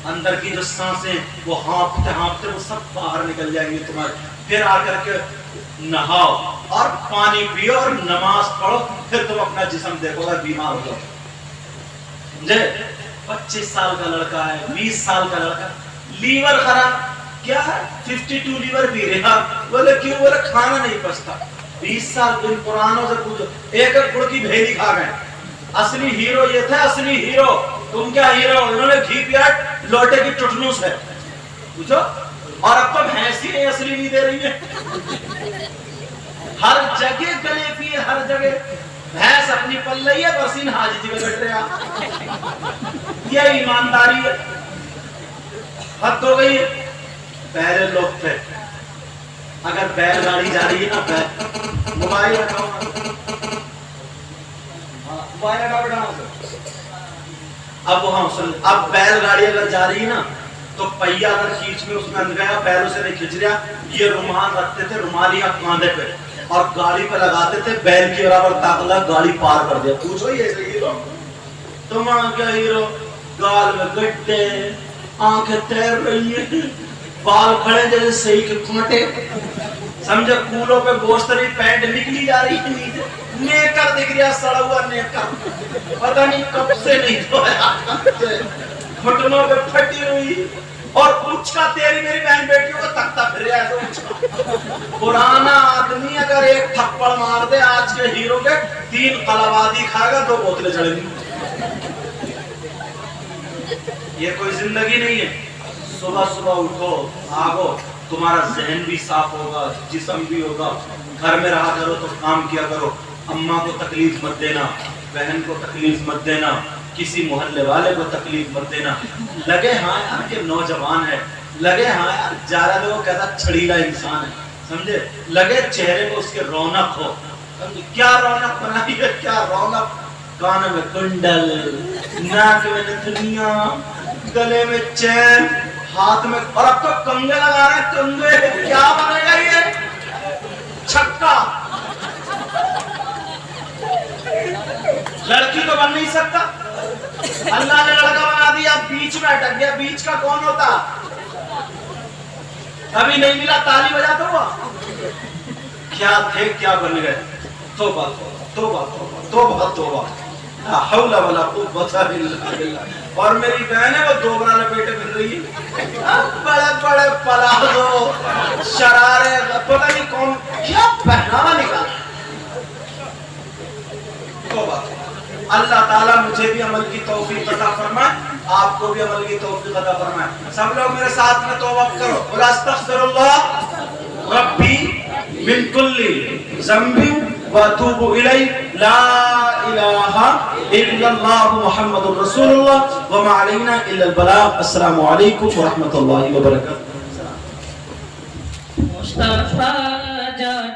S1: اندر کی جو سانسیں وہ ہانپتے ہانپتے وہ سب باہر نکل جائیں گے تمہارے. پھر آ کر کے نہاؤ اور پانی پیو اور نماز پڑھو. پھر تم اپنا جسم دیکھو گا، بیمار ہو جاؤ. 25 سال کا لڑکا ہے، 20 سال کا لڑکا، لیور خراب. کیا ہے؟ 52 لیور بھی رہا. بولے کیوں؟ بولے کھانا نہیں پچتا. 20 سال دن پرانوں سے پوچھو، ایک ایک گڑ کی بھیلی کھا گئے. اصلی ہیرو یہ تھے، اصلی ہیرو. تم کیا ہیرو؟ انہوں نے گھی پیا لوٹے کی ٹٹنوس ہے، پوچھو. اور اب تو بھینسی ہے، اصلی نہیں دے رہی ہے. ہر جگہ گلے پی، ہر جگہ بھینس اپنی پل رہی ہے، برسین حاجی جی میں بیٹھ رہے آپ. یہ ایمانداری ہے. حد ہو گئی ہے. پہلے لوگ تھے، اگر بیل گاڑی جا رہی ہے نا، موبائل رکھاؤ، موبائل رکھاؤ بیٹھا. اب وہاں اب بیل گاڑی اگر جا رہی ہے نا تو پہیا اگر کھینچ میں اس میں اندر گیا، بیلوں سے نہیں کھینچ رہا. یہ رومال رکھتے تھے، رومال یا کاندھے پہ، اور گاڑی پہ لگاتے تھے. بیل کے برابر طاقت، گاڑی پار کر دیا. پوچھو یہ ہیرو؟ تم کیا ہیرو؟ گال میں گڈھے، آنکھیں تیر رہی ہیں، بال کھڑے جیسے صحیح کے کھمٹے، سمجھے کولوں پہ گوشت نہیں، پینٹ نکلی جا رہی ہے، نیکر دکھ رہا، سڑا ہوا نیکر، پتہ نہیں کب سے نہیں دھویا، گھٹنوں پہ پھٹی ہوئی، اور اچکا تیری میری بہن بیٹیوں کو تکتا پھر رہا ہے. اچکا پرانا آدمی اگر ایک تھپڑ مار دے آج کے ہیرو کے، 3 قلابادی کھائے گا، 2 بوتلیں چڑھیں گی. یہ کوئی زندگی نہیں ہے. صبح صبح اٹھو، آگو، تمہارا ذہن بھی صاف ہوگا، جسم بھی ہوگا. گھر میں رہا کرو تو کام کیا کرو. اماں کو تکلیف مت دینا، بہن کو تکلیف مت دینا، کسی محلے والے کو تکلیف مت دینا. لگے ہاں یار کہ نوجوان ہے، لگے ہاں یار جارا دو کہتا چھڑیلا انسان ہے، سمجھے، لگے چہرے کو اس کے رونق ہو. کیا رونق بنائی ہے، کیا رونق. کانوں میں کنڈل، ناک میں نتھنیاں، گلے میں چین، ہاتھ میں، اور اب تو کنگے لگا رہے ہیں. کنگے کیا بنے گا یہ؟ چھکا. لڑکی تو بن نہیں سکتا. اللہ نے لڑکا بنا دیا، بیچ میں اٹک گیا. بیچ کا کون ہوتا؟ کبھی نہیں ملا تالی بجاتا ہوا. کیا تھے، کیا بن گئے. توبہ توبہ توبہ توبہ توبہ، لا حول ولا قوت الا باللہ. اور میری بہن ہے وہ دوبرا لپیٹے پھر رہی ہے، بڑے بڑے پلازو، شرارے، پتہ نہیں کون کیا پہناوا نکالا. توبہ. اللہ تعالیٰ مجھے بھی عمل کی توفیق عطا فرمائے، آپ کو بھی عمل کی توفیق عطا فرمائے. سب لوگ میرے ساتھ میں توبہ کرو. قل استغفر اللہ ربی من کل ذنب واتوب الیہ، لا الہ الا اللہ محمد رسول اللہ وما علینا الا البلاغ. السلام علیکم ورحمۃ اللہ وبرکاتہ.
S3: مصطفیٰ جان